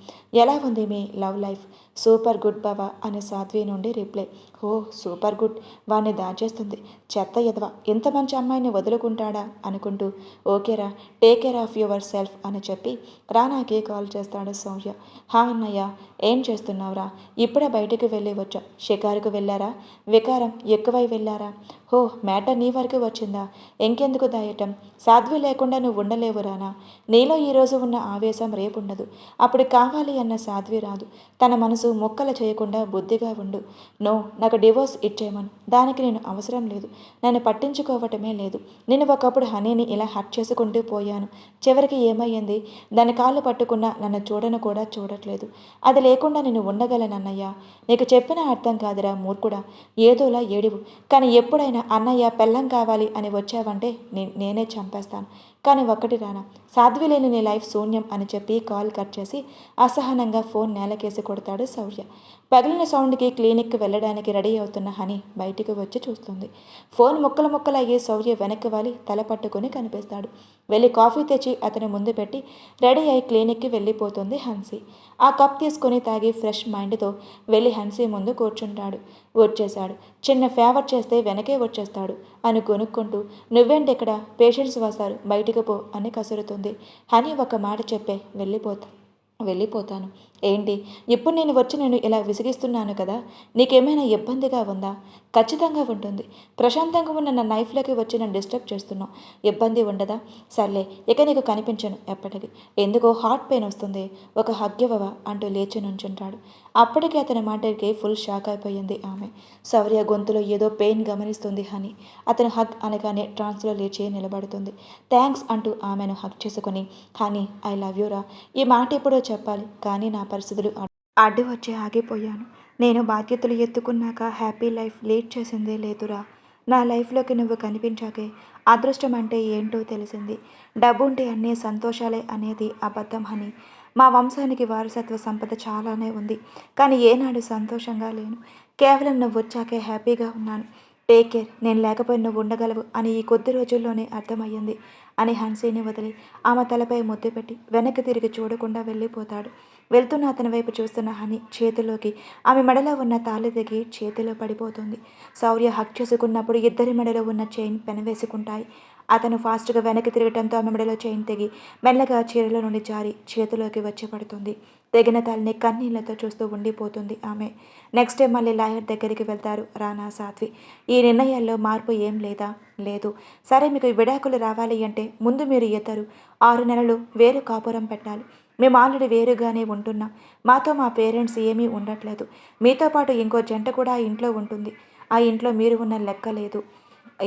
ఎలా ఉంది మీ లవ్ లైఫ్? సూపర్ గుడ్ బావా అని సాధ్వి నుండి రిప్లై. ఓ సూపర్ గుడ్. వాడిని దాచేస్తుంది. చెత్త ఎదవ, ఇంత మంచి అమ్మాయిని వదులుకుంటాడా అనుకుంటూ ఓకేరా, take care of your self అని చెప్పి రానాకి కాల్ చేస్తాడు శౌర్య. హా అన్నయ్య, ఏం చేస్తున్నావురా? ఇప్పుడే బయటికి వెళ్ళి వచ్చా. షికారుకు వెళ్ళారా? వికారం ఎక్కువై వెళ్ళారా? హో, మ్యాటర్ నీ వరకు వచ్చిందా? ఇంకెందుకు దాయటం? చేయటం. సాధ్వి లేకుండా నువ్వు ఉండలేవు రానా. నీలో ఈరోజు ఉన్న ఆవేశం రేపుండదు. అప్పుడు కావాలి అన్న సాధ్వి రాదు. తన మనసు మొక్కలు చేయకుండా బుద్ధిగా ఉండు. నో, నాకు డివోర్స్ ఇచ్చేయమను. దానికి నేను అవసరం లేదు. నన్ను పట్టించుకోవటమే లేదు. నేను ఒకప్పుడు హనీని ఇలా హర్ట్ చేసుకుంటూ పోయాను. చివరికి ఏమయ్యింది? దాని కాళ్ళు పట్టుకున్నా నన్ను చూడను కూడా చూడట్లేదు. అది లేకుండా నేను ఉండగలనన్నయ్య. నీకు చెప్పిన అర్థం కాదురా మూర్ఖుడా. ఏదోలా ఏడివు. కానీ ఎప్పుడైనా అన్నయ్య పెళ్ళం కావాలి అని వచ్చావంటే నేనే చంపేస్తాను. కానీ ఒక్కటి రానా, సాధ్వి లేని నీ లైఫ్ శూన్యం అని చెప్పి కాల్ కట్ చేసి అసహనంగా ఫోన్ నేలకేసి కొడతాడు శౌర్య. పగిలిన సౌండ్కి క్లినిక్కి వెళ్ళడానికి రెడీ అవుతున్న హనీ బయటికి వచ్చి చూస్తుంది. ఫోన్ ముక్కలు ముక్కలు అయ్యి శౌర్య వెనక్కి వాలి తల పట్టుకుని కనిపిస్తాడు. వెళ్ళి కాఫీ తెచ్చి అతని ముందు పెట్టి రెడీ అయి క్లినిక్కి వెళ్ళిపోతుంది హన్సీ. ఆ కప్ తీసుకొని తాగి ఫ్రెష్ మైండ్తో వెళ్ళి హన్సీ ముందు కూర్చుంటాడు. వచ్చేశాడు. చిన్న ఫేవర్ చేస్తే వెనకే వచ్చేస్తాడు అని కొనుక్కుంటూ, నువ్వేంటి ఇక్కడ, పేషెంట్స్ వస్తారు, బయటికి పో అని కసురుతుంది. హనీ ఒక మాట చెప్పే వెళ్ళిపోతాను. ఏంటి ఇప్పుడు నేను వచ్చి నేను ఇలా విసిగిస్తున్నాను కదా, నీకేమైనా ఇబ్బందిగా ఉందా? ఖచ్చితంగా ఉంటుంది. ప్రశాంతంగా ఉన్న నా లైఫ్లోకి వచ్చి నన్ను డిస్టర్బ్ చేస్తున్నావు. ఇబ్బంది ఉండదా? సర్లే, ఇక నీకు కనిపించను ఎప్పటికీ. ఎందుకో హార్ట్ పెయిన్ వస్తుంది, ఒక హగ్ ఇవ్వవా అంటూ లేచి నుంచుంటాడు. అప్పటికే అతని మాటకి ఫుల్ షాక్ అయిపోయింది ఆమె. శౌర్య గొంతులో ఏదో పెయిన్ గమనిస్తుంది హనీ. అతను హగ్ అనగానే ట్రాన్స్లో లేచి నిలబడుతుంది. థ్యాంక్స్ అంటూ ఆమెను హగ్ చేసుకుని, హనీ ఐ లవ్ యూరా. ఈ మాట ఎప్పుడో చెప్పాలి, కానీ నా పరిస్థితులు అడ్డు వచ్చి ఆగిపోయాను. నేను బాధ్యతలు ఎత్తుకున్నాక హ్యాపీ లైఫ్ లీడ్ చేసిందే లేదురా. నా లైఫ్లోకి నువ్వు కనిపించాకే అదృష్టం అంటే ఏంటో తెలిసింది. డబ్బు ఉంటే అన్నీ సంతోషాలే అనేది అబద్ధం హనీ. మా వంశానికి వారసత్వ సంపద చాలానే ఉంది, కానీ ఏనాడు సంతోషంగా లేను. కేవలం నువ్వు వచ్చాకే హ్యాపీగా ఉన్నాను. Take care. నేను లేకపోయి నువ్వు ఉండగలవు అని ఈ కొద్ది రోజుల్లోనే అర్థమయ్యింది అని హన్సీని వదిలి ఆమె తలపై ముద్దు పెట్టి వెనక్కి తిరిగి చూడకుండా వెళ్ళిపోతాడు. వెళ్తున్న అతని వైపు చూస్తున్న హనీ చేతిలోకి ఆమె మెడలో ఉన్న తాళి తెగి చేతిలో పడిపోతుంది. శౌర్య హక్ చేసుకున్నప్పుడు ఇద్దరి మెడలో ఉన్న చైన్ పెనవేసుకుంటాయి. అతను ఫాస్ట్గా వెనక్కి తిరగటంతో ఆమె మెడలో చైన్ తెగి మెల్లగా చీరల నుండి జారి చేతిలోకి వచ్చి పడుతుంది. తెగిన తాళిని కన్నీళ్లతో చూస్తూ ఉండిపోతుంది ఆమె. నెక్స్ట్ డే మళ్ళీ లాయర్ దగ్గరికి వెళ్తారు రానా సాధ్వి. ఈ నిర్ణయాల్లో మార్పు ఏం లేదా? లేదు. సరే, మీకు విడాకులు రావాలి అంటే ముందు మీరు ఇద్దరు 6 నెలలు వేరు కాపురం పెట్టాలి. మేము ఆల్రెడీ వేరుగానే ఉంటున్నాం. మాతో మా పేరెంట్స్ ఏమీ ఉండట్లేదు. మీతో పాటు ఇంకో జంట కూడా ఆ ఇంట్లో ఉంటుంది. ఆ ఇంట్లో మీరు ఉన్న లెక్క లేదు.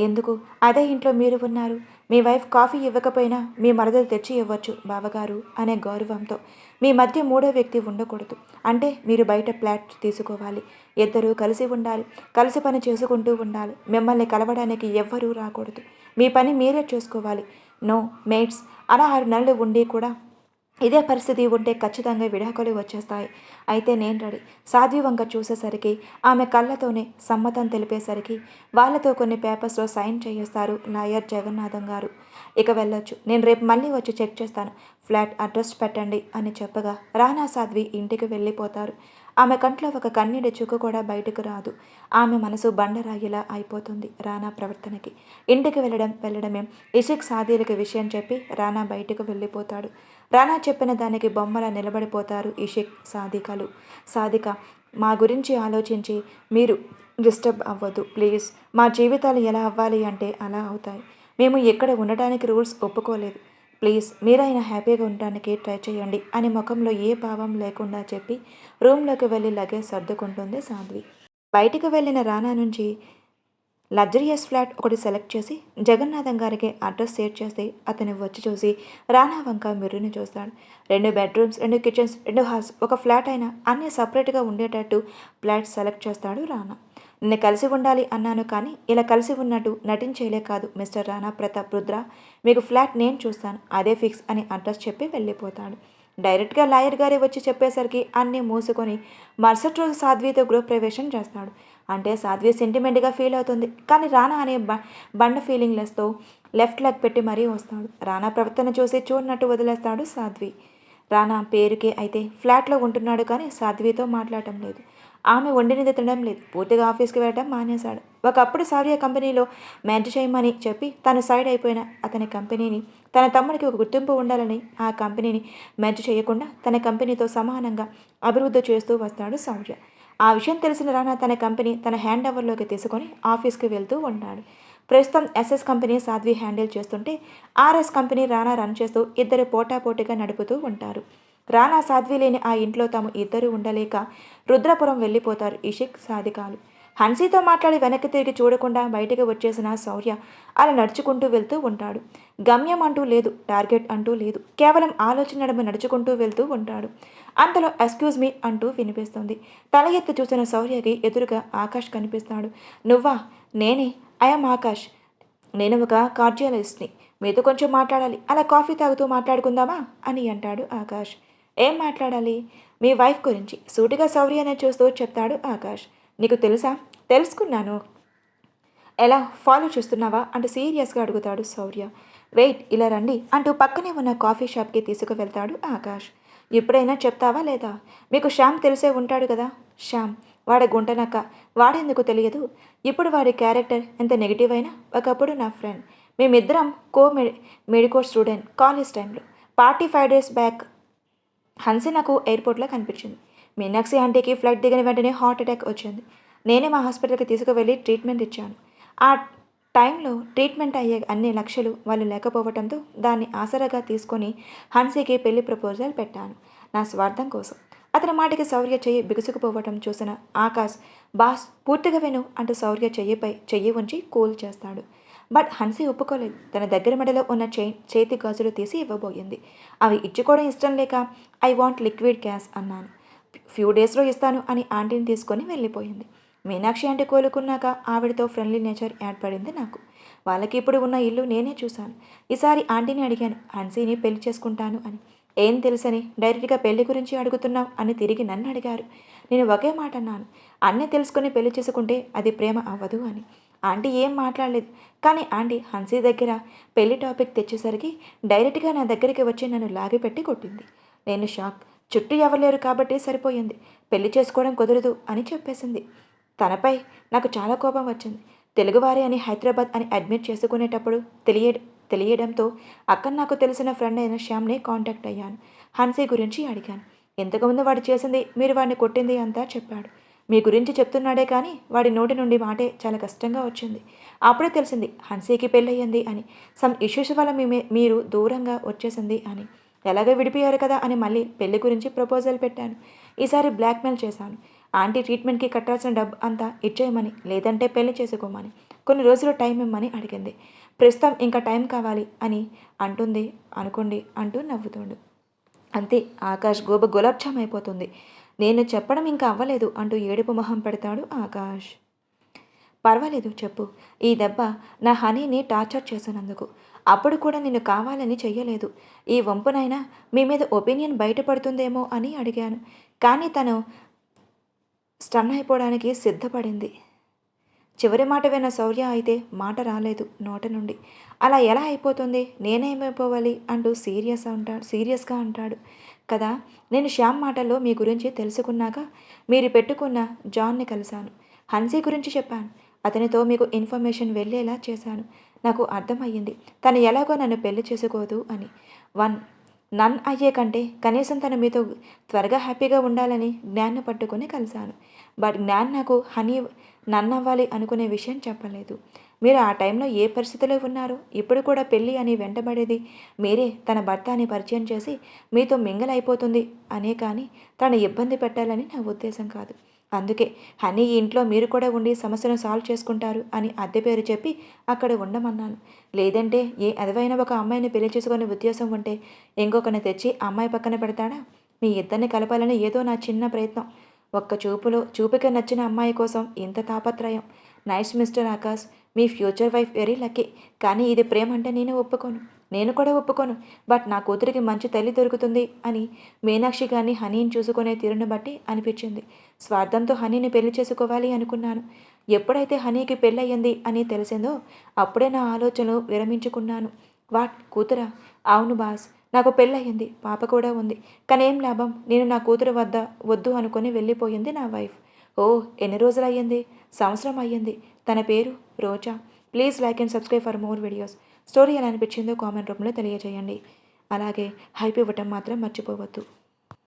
ఎందుకు? అదే ఇంట్లో మీరు ఉన్నారు. మీ వైఫ్ కాఫీ ఇవ్వకపోయినా మీ మరదలు తెచ్చి ఇవ్వచ్చు బావగారు అనే గౌరవంతో. మీ మధ్య మూడో వ్యక్తి ఉండకూడదు. అంటే మీరు బయట ఫ్లాట్ తీసుకోవాలి. ఇద్దరూ కలిసి ఉండాలి. కలిసి పని చేసుకుంటూ ఉండాలి. మిమ్మల్ని కలవడానికి ఎవ్వరూ రాకూడదు. మీ పని మీరే చేసుకోవాలి. No mates. అలా 6 నెలలు ఉండి కూడా ఇదే పరిస్థితి ఉంటే ఖచ్చితంగా విడాకులు వచ్చేస్తాయి. అయితే నేను రెడీ. సాధ్వి వంక చూసేసరికి ఆమె కళ్ళతోనే సమ్మతం తెలిపేసరికి వాళ్ళతో కొన్ని పేపర్స్లో సైన్ చేయిస్తారు లాయర్ జగన్నాథం గారు. ఇక వెళ్ళొచ్చు. నేను రేపు మళ్ళీ వచ్చి చెక్ చేస్తాను. ఫ్లాట్ అడ్రస్ పెట్టండి అని చెప్పగా రానా సాధ్వి ఇంటికి వెళ్ళిపోతారు. ఆమె కంట్లో ఒక కన్నీటి చుక్క కూడా బయటకు రాదు. ఆమె మనసు బండరాయిలా అయిపోతుంది రానా ప్రవర్తనకి. ఇంటికి వెళ్ళడమే ఇషిక్ సాదీలకి విషయం చెప్పి రానా బయటకు వెళ్ళిపోతాడు. రానా చెప్పిన దానికి బొమ్మలా నిలబడిపోతారు ఇషిక్, సాదికలు. సాదిక, మా గురించి ఆలోచించి మీరు డిస్టర్బ్ అవ్వద్దు ప్లీజ్. మా జీవితాలు ఎలా అవ్వాలి అంటే అలా అవుతాయి. మేము ఎక్కడ ఉండడానికి రూల్స్ ఒప్పుకోలేదు. ప్లీజ్ మీరైనా హ్యాపీగా ఉండడానికి ట్రై చేయండి అని ముఖంలో ఏ భావం లేకుండా చెప్పి రూమ్లోకి వెళ్ళి లగేజ్ సర్దుకుంటుంది సాధ్వి. బయటికి వెళ్ళిన రానా నుంచి లగ్జరియస్ ఫ్లాట్ ఒకటి సెలెక్ట్ చేసి జగన్నాథం గారికి అడ్రస్ షేర్ చేస్తే అతను వచ్చి చూసి రానా వంక మిర్రుని చూస్తాడు. 2 బెడ్రూమ్స్, 2 కిచెన్స్, 2 హాల్స్, ఒక ఫ్లాట్ అయినా అన్నీ సపరేట్గా ఉండేటట్టు ఫ్లాట్ సెలెక్ట్ చేస్తాడు రానా. నిన్ను కలిసి ఉండాలి అన్నాను, కానీ ఇలా కలిసి ఉన్నట్టు నటించేలే కాదు మిస్టర్ రానా ప్రతాప్ రుద్ర. మీకు ఫ్లాట్ నేను చూస్తాను, అదే ఫిక్స్ అని అడ్రస్ చెప్పి వెళ్ళిపోతాడు. డైరెక్ట్గా లాయర్ గారే వచ్చి చెప్పేసరికి అన్నీ మూసుకొని మరుసటి రోజు సాధ్వితో గృహప్రవేశం చేస్తాడు. అంటే సాధ్వి సెంటిమెంట్గా ఫీల్ అవుతుంది, కానీ రానా అనే బండ ఫీలింగ్లెస్తో లెఫ్ట్ లెగ్ పెట్టి మరీ వస్తాడు. రానా ప్రవర్తన చూసి చూడనట్టు వదిలేస్తాడు సాధ్వి. రానా పేరుకే అయితే ఫ్లాట్లో ఉంటున్నాడు, కానీ సాధ్వితో మాట్లాడటం లేదు. ఆమె వండినది తినడం లేదు. పూర్తిగా ఆఫీస్కి వెళ్ళడం మానేశాడు. ఒకప్పుడు శౌర్య కంపెనీలో మ్యాచ్ చేయమని చెప్పి తను సైడ్ అయిపోయిన అతని కంపెనీని, తన తమ్ముడికి ఒక గుర్తింపు ఉండాలని ఆ కంపెనీని మ్యాచ్ చేయకుండా తన కంపెనీతో సమానంగా అభివృద్ధి చేస్తూ వస్తాడు శౌర్య. ఆ విషయం తెలిసిన రానా తన కంపెనీ తన హ్యాండ్ ఓవర్లోకి తీసుకొని ఆఫీస్కి వెళ్తూ ఉన్నాడు. ప్రస్తుతం ఎస్ఎస్ కంపెనీ సాధ్వి హ్యాండిల్ చేస్తుంటే ఆర్ఎస్ కంపెనీ రానా రన్ చేస్తూ ఇద్దరు పోటాపోటీగా నడుపుతూ ఉంటారు. రానా సాధ్వి లేని ఆ ఇంట్లో తాము ఇద్దరు ఉండలేక రుద్రపురం వెళ్ళిపోతారు ఇషిక్ సాధికాలు. హన్సీతో మాట్లాడి వెనక్కి తిరిగి చూడకుండా బయటికి వచ్చేసిన శౌర్య అలా నడుచుకుంటూ వెళ్తూ ఉంటాడు. గమ్యం అంటూ లేదు, టార్గెట్ అంటూ లేదు, కేవలం ఆలోచన నడుమ నడుచుకుంటూ వెళ్తూ ఉంటాడు. అంతలో ఎక్స్క్యూజ్ మీ అంటూ వినిపిస్తుంది. తల ఎత్తి చూసిన శౌర్యకి ఎదురుగా ఆకాష్ కనిపిస్తాడు. నువ్వా? నేనే, ఐఎమ్ ఆకాష్. నేను ఒక కార్డియాలజిస్ట్ని, మీతో కొంచెం మాట్లాడాలి, అలా కాఫీ తాగుతూ మాట్లాడుకుందామా అని అంటాడు ఆకాష్. ఏం మాట్లాడాలి? మీ వైఫ్ గురించి సూటిగా శౌర్యనే చూస్తూ చెప్తాడు ఆకాష్. నీకు తెలుసా? తెలుసుకున్నాను. ఎలా ఫాలో చేస్తున్నావా అంటూ సీరియస్గా అడుగుతాడు శౌర్య. వెయిట్, ఇలా రండి అంటూ పక్కనే ఉన్న కాఫీ షాప్కి తీసుకువెళ్తాడు ఆకాష్. ఎప్పుడైనా చెప్తావా లేదా? మీకు శ్యామ్ తెలిసే ఉంటాడు కదా. శ్యామ్ వాడ గుంటనక్క, వాడెందుకు తెలియదు? ఇప్పుడు వాడి క్యారెక్టర్ ఎంత నెగిటివ్ అయినా ఒకప్పుడు నా ఫ్రెండ్. మేమిద్దరం మెడికో స్టూడెంట్ కాలేజ్ టైంలో. పార్టీ 5 days బ్యాక్ హన్సీ నాకు ఎయిర్పోర్ట్లో కనిపించింది. మీనాక్షి ఆంటీకి ఫ్లైట్ దిగిన వెంటనే హార్ట్ అటాక్ వచ్చింది. నేనే మా హాస్పిటల్కి తీసుకువెళ్ళి ట్రీట్మెంట్ ఇచ్చాను. ఆ టైంలో ట్రీట్మెంట్ అయ్యే అన్ని లక్షలు వాళ్ళు లేకపోవడంతో దాన్ని ఆసరాగా తీసుకొని హన్సీకి పెళ్లి ప్రపోజల్ పెట్టాను, నా స్వార్థం కోసం. అతని మాటకి శౌర్య చెయ్యి బిగుసుకుపోవటం చూసిన ఆకాష్, బాస్ పూర్తిగా విను అంటూ శౌర్య చెయ్యి ఉంచి కూల్ చేస్తాడు. బట్ హన్సీ ఒప్పుకోలేదు. తన దగ్గర మెడలో ఉన్న చేతి గాజులు తీసి ఇవ్వబోయింది. అవి ఇచ్చుకోవడం ఇష్టం లేక ఐ వాంట్ లిక్విడ్ క్యాష్ అన్నాను. ఫ్యూ డేస్లో ఇస్తాను అని ఆంటీని తీసుకొని వెళ్ళిపోయింది. మీనాక్షి ఆంటీ కోలుకున్నాక ఆవిడతో ఫ్రెండ్లీ నేచర్ ఏర్పడింది నాకు. వాళ్ళకి ఇప్పుడు ఉన్న ఇల్లు నేనే చూశాను. ఈసారి ఆంటీని అడిగాను హన్సీని పెళ్లి చేసుకుంటాను అని. ఏం తెలుసని డైరెక్ట్గా పెళ్లి గురించి అడుగుతున్నావు అని తిరిగి నన్ను అడిగారు. నేను ఒకే మాట అన్నాను, అన్నీ తెలుసుకొని పెళ్లి చేసుకుంటే అది ప్రేమ అవ్వదు అని. ఆంటీ ఏం మాట్లాడలేదు. కానీ ఆంటీ హన్సీ దగ్గర పెళ్లి టాపిక్ తెచ్చేసరికి డైరెక్ట్గా నా దగ్గరికి వచ్చి నన్ను లాగిపెట్టి కొట్టింది. నేను షాక్. చుట్టూ ఎవరు కాబట్టి సరిపోయింది, పెళ్లి చేసుకోవడం కుదరదు అని చెప్పేసింది. తనపై నాకు చాలా కోపం వచ్చింది. తెలుగువారి అని హైదరాబాద్ అని అడ్మిట్ చేసుకునేటప్పుడు తెలియడంతో అక్కడ నాకు తెలిసిన ఫ్రెండ్ అయిన శ్యామ్ని కాంటాక్ట్ అయ్యాను. హన్సీ గురించి అడిగాను. ఇంతకుముందు వాడు చేసింది, మీరు వాడిని కొట్టింది అంతా చెప్పాడు. మీ గురించి చెప్తున్నాడే కానీ వాడి నోటి నుండి మాటే చాలా కష్టంగా వచ్చింది. అప్పుడే తెలిసింది హన్సీకి పెళ్ళయ్యింది అని. సమ్ ఇష్యూస్ వల్ల మీరు దూరంగా వచ్చేసింది అని. ఎలాగో విడిపోయారు కదా అని మళ్ళీ పెళ్లి గురించి ప్రపోజల్ పెట్టాను. ఈసారి బ్లాక్మెయిల్ చేశాను. ఆంటీ ట్రీట్మెంట్కి కట్టాల్సిన డబ్బు అంతా ఇచ్చేయమని, లేదంటే పెళ్లి చేసుకోమని, కొన్ని రోజులు టైం ఇమ్మని అడిగింది. ప్రస్తుతం ఇంకా టైం కావాలి అని అంటుంది అనుకోండి అంటూ నవ్వుతుండు. అంతే, ఆకాష్ గోబ గులాబ్జామ్ అయిపోతుంది. నేను చెప్పడం ఇంకా అవ్వలేదు అంటూ ఏడుపు మొహం పెడతాడు ఆకాష్. పర్వాలేదు చెప్పు. ఈ దెబ్బ నా హనీని టార్చర్ చేసినందుకు. అప్పుడు కూడా నేను కావాలని చెయ్యలేదు. ఈ వంపునైనా మీ మీద ఒపీనియన్ బయటపడుతుందేమో అని అడిగాను. కానీ తను స్టన్ అయిపోవడానికి సిద్ధపడింది. చివరి మాట విన్న శౌర్య అయితే మాట రాలేదు నోట నుండి. అలా ఎలా అయిపోతుంది, నేనేమైపోవాలి అంటూ సీరియస్గా అంటాడు కదా. నేను శ్యామ్ మాటల్లో మీ గురించి తెలుసుకున్నాక మీరు పెట్టుకున్న జాన్ని కలిశాను. హన్సీ గురించి చెప్పాను. అతనితో మీకు ఇన్ఫర్మేషన్ వెళ్ళేలా చేశాను. నాకు అర్థమయ్యింది తను ఎలాగో నన్ను పెళ్లి చేసుకోదు అని. నన్ అయ్యే కంటే కనీసం తను మీతో త్వరగా హ్యాపీగా ఉండాలని జ్ఞాన్ని పట్టుకొని కలిశాను. బట్ జ్ఞాన్ నాకు హనీ నన్నవ్వాలి అనుకునే విషయం చెప్పలేదు. మీరు ఆ టైంలో ఏ పరిస్థితిలో ఉన్నారో, ఇప్పుడు కూడా పెళ్ళి అని వెంటబడేది మీరే తన భర్త అని పరిచయం చేసి మీతో మింగల్ అయిపోతుంది అనే, కానీ తను ఇబ్బంది పెట్టాలని నా ఉద్దేశం కాదు. అందుకే హనీ ఈ ఇంట్లో మీరు కూడా ఉండి సమస్యను సాల్వ్ చేసుకుంటారు అని అద్దె పేరు చెప్పి అక్కడ ఉండమన్నాను. లేదంటే ఏ అదవైన ఒక అమ్మాయిని పెళ్లి చేసుకునే ఉద్దేశం ఉంటే ఇంకొకరిని తెచ్చి అమ్మాయి పక్కన పెడతాడా? మీ ఇద్దరిని కలపాలని ఏదో నా చిన్న ప్రయత్నం. ఒక్క చూపుకి నచ్చిన అమ్మాయి కోసం ఇంత తాపత్రయం. నైస్ మిస్టర్ ఆకాష్, మీ ఫ్యూచర్ వైఫ్ వెరీ లక్కీ. కానీ ఇది ప్రేమ అంటే నేను కూడా ఒప్పుకోను. బట్ నా కూతురికి మంచి తల్లి దొరుకుతుంది అని మీనాక్షి గారిని హనీని చూసుకునే తీరును బట్టి అనిపించింది. స్వార్థంతో హనీని పెళ్లి చేసుకోవాలి అనుకున్నాను. ఎప్పుడైతే హనీకి పెళ్ళయ్యింది అని తెలిసిందో అప్పుడే నా ఆలోచనలు విరమించుకున్నాను. వాట్, కూతురా? అవును బాస్, నాకు పెళ్ళయ్యింది, పాప కూడా ఉంది. కానీ ఏం లాభం, నేను నా కూతురు వద్దు అనుకొని వెళ్ళిపోయింది నా వైఫ్. ఓ, ఎన్ని రోజులు అయ్యింది? సంవత్సరం అయ్యింది. తన పేరు Roja. Please like and subscribe for more videos. Story ఎలా అనిపించిందో కామెంట్ రూపంలో తెలియజేయండి. అలాగే హైప్ ఇవ్వటం మాత్రం మర్చిపోవద్దు.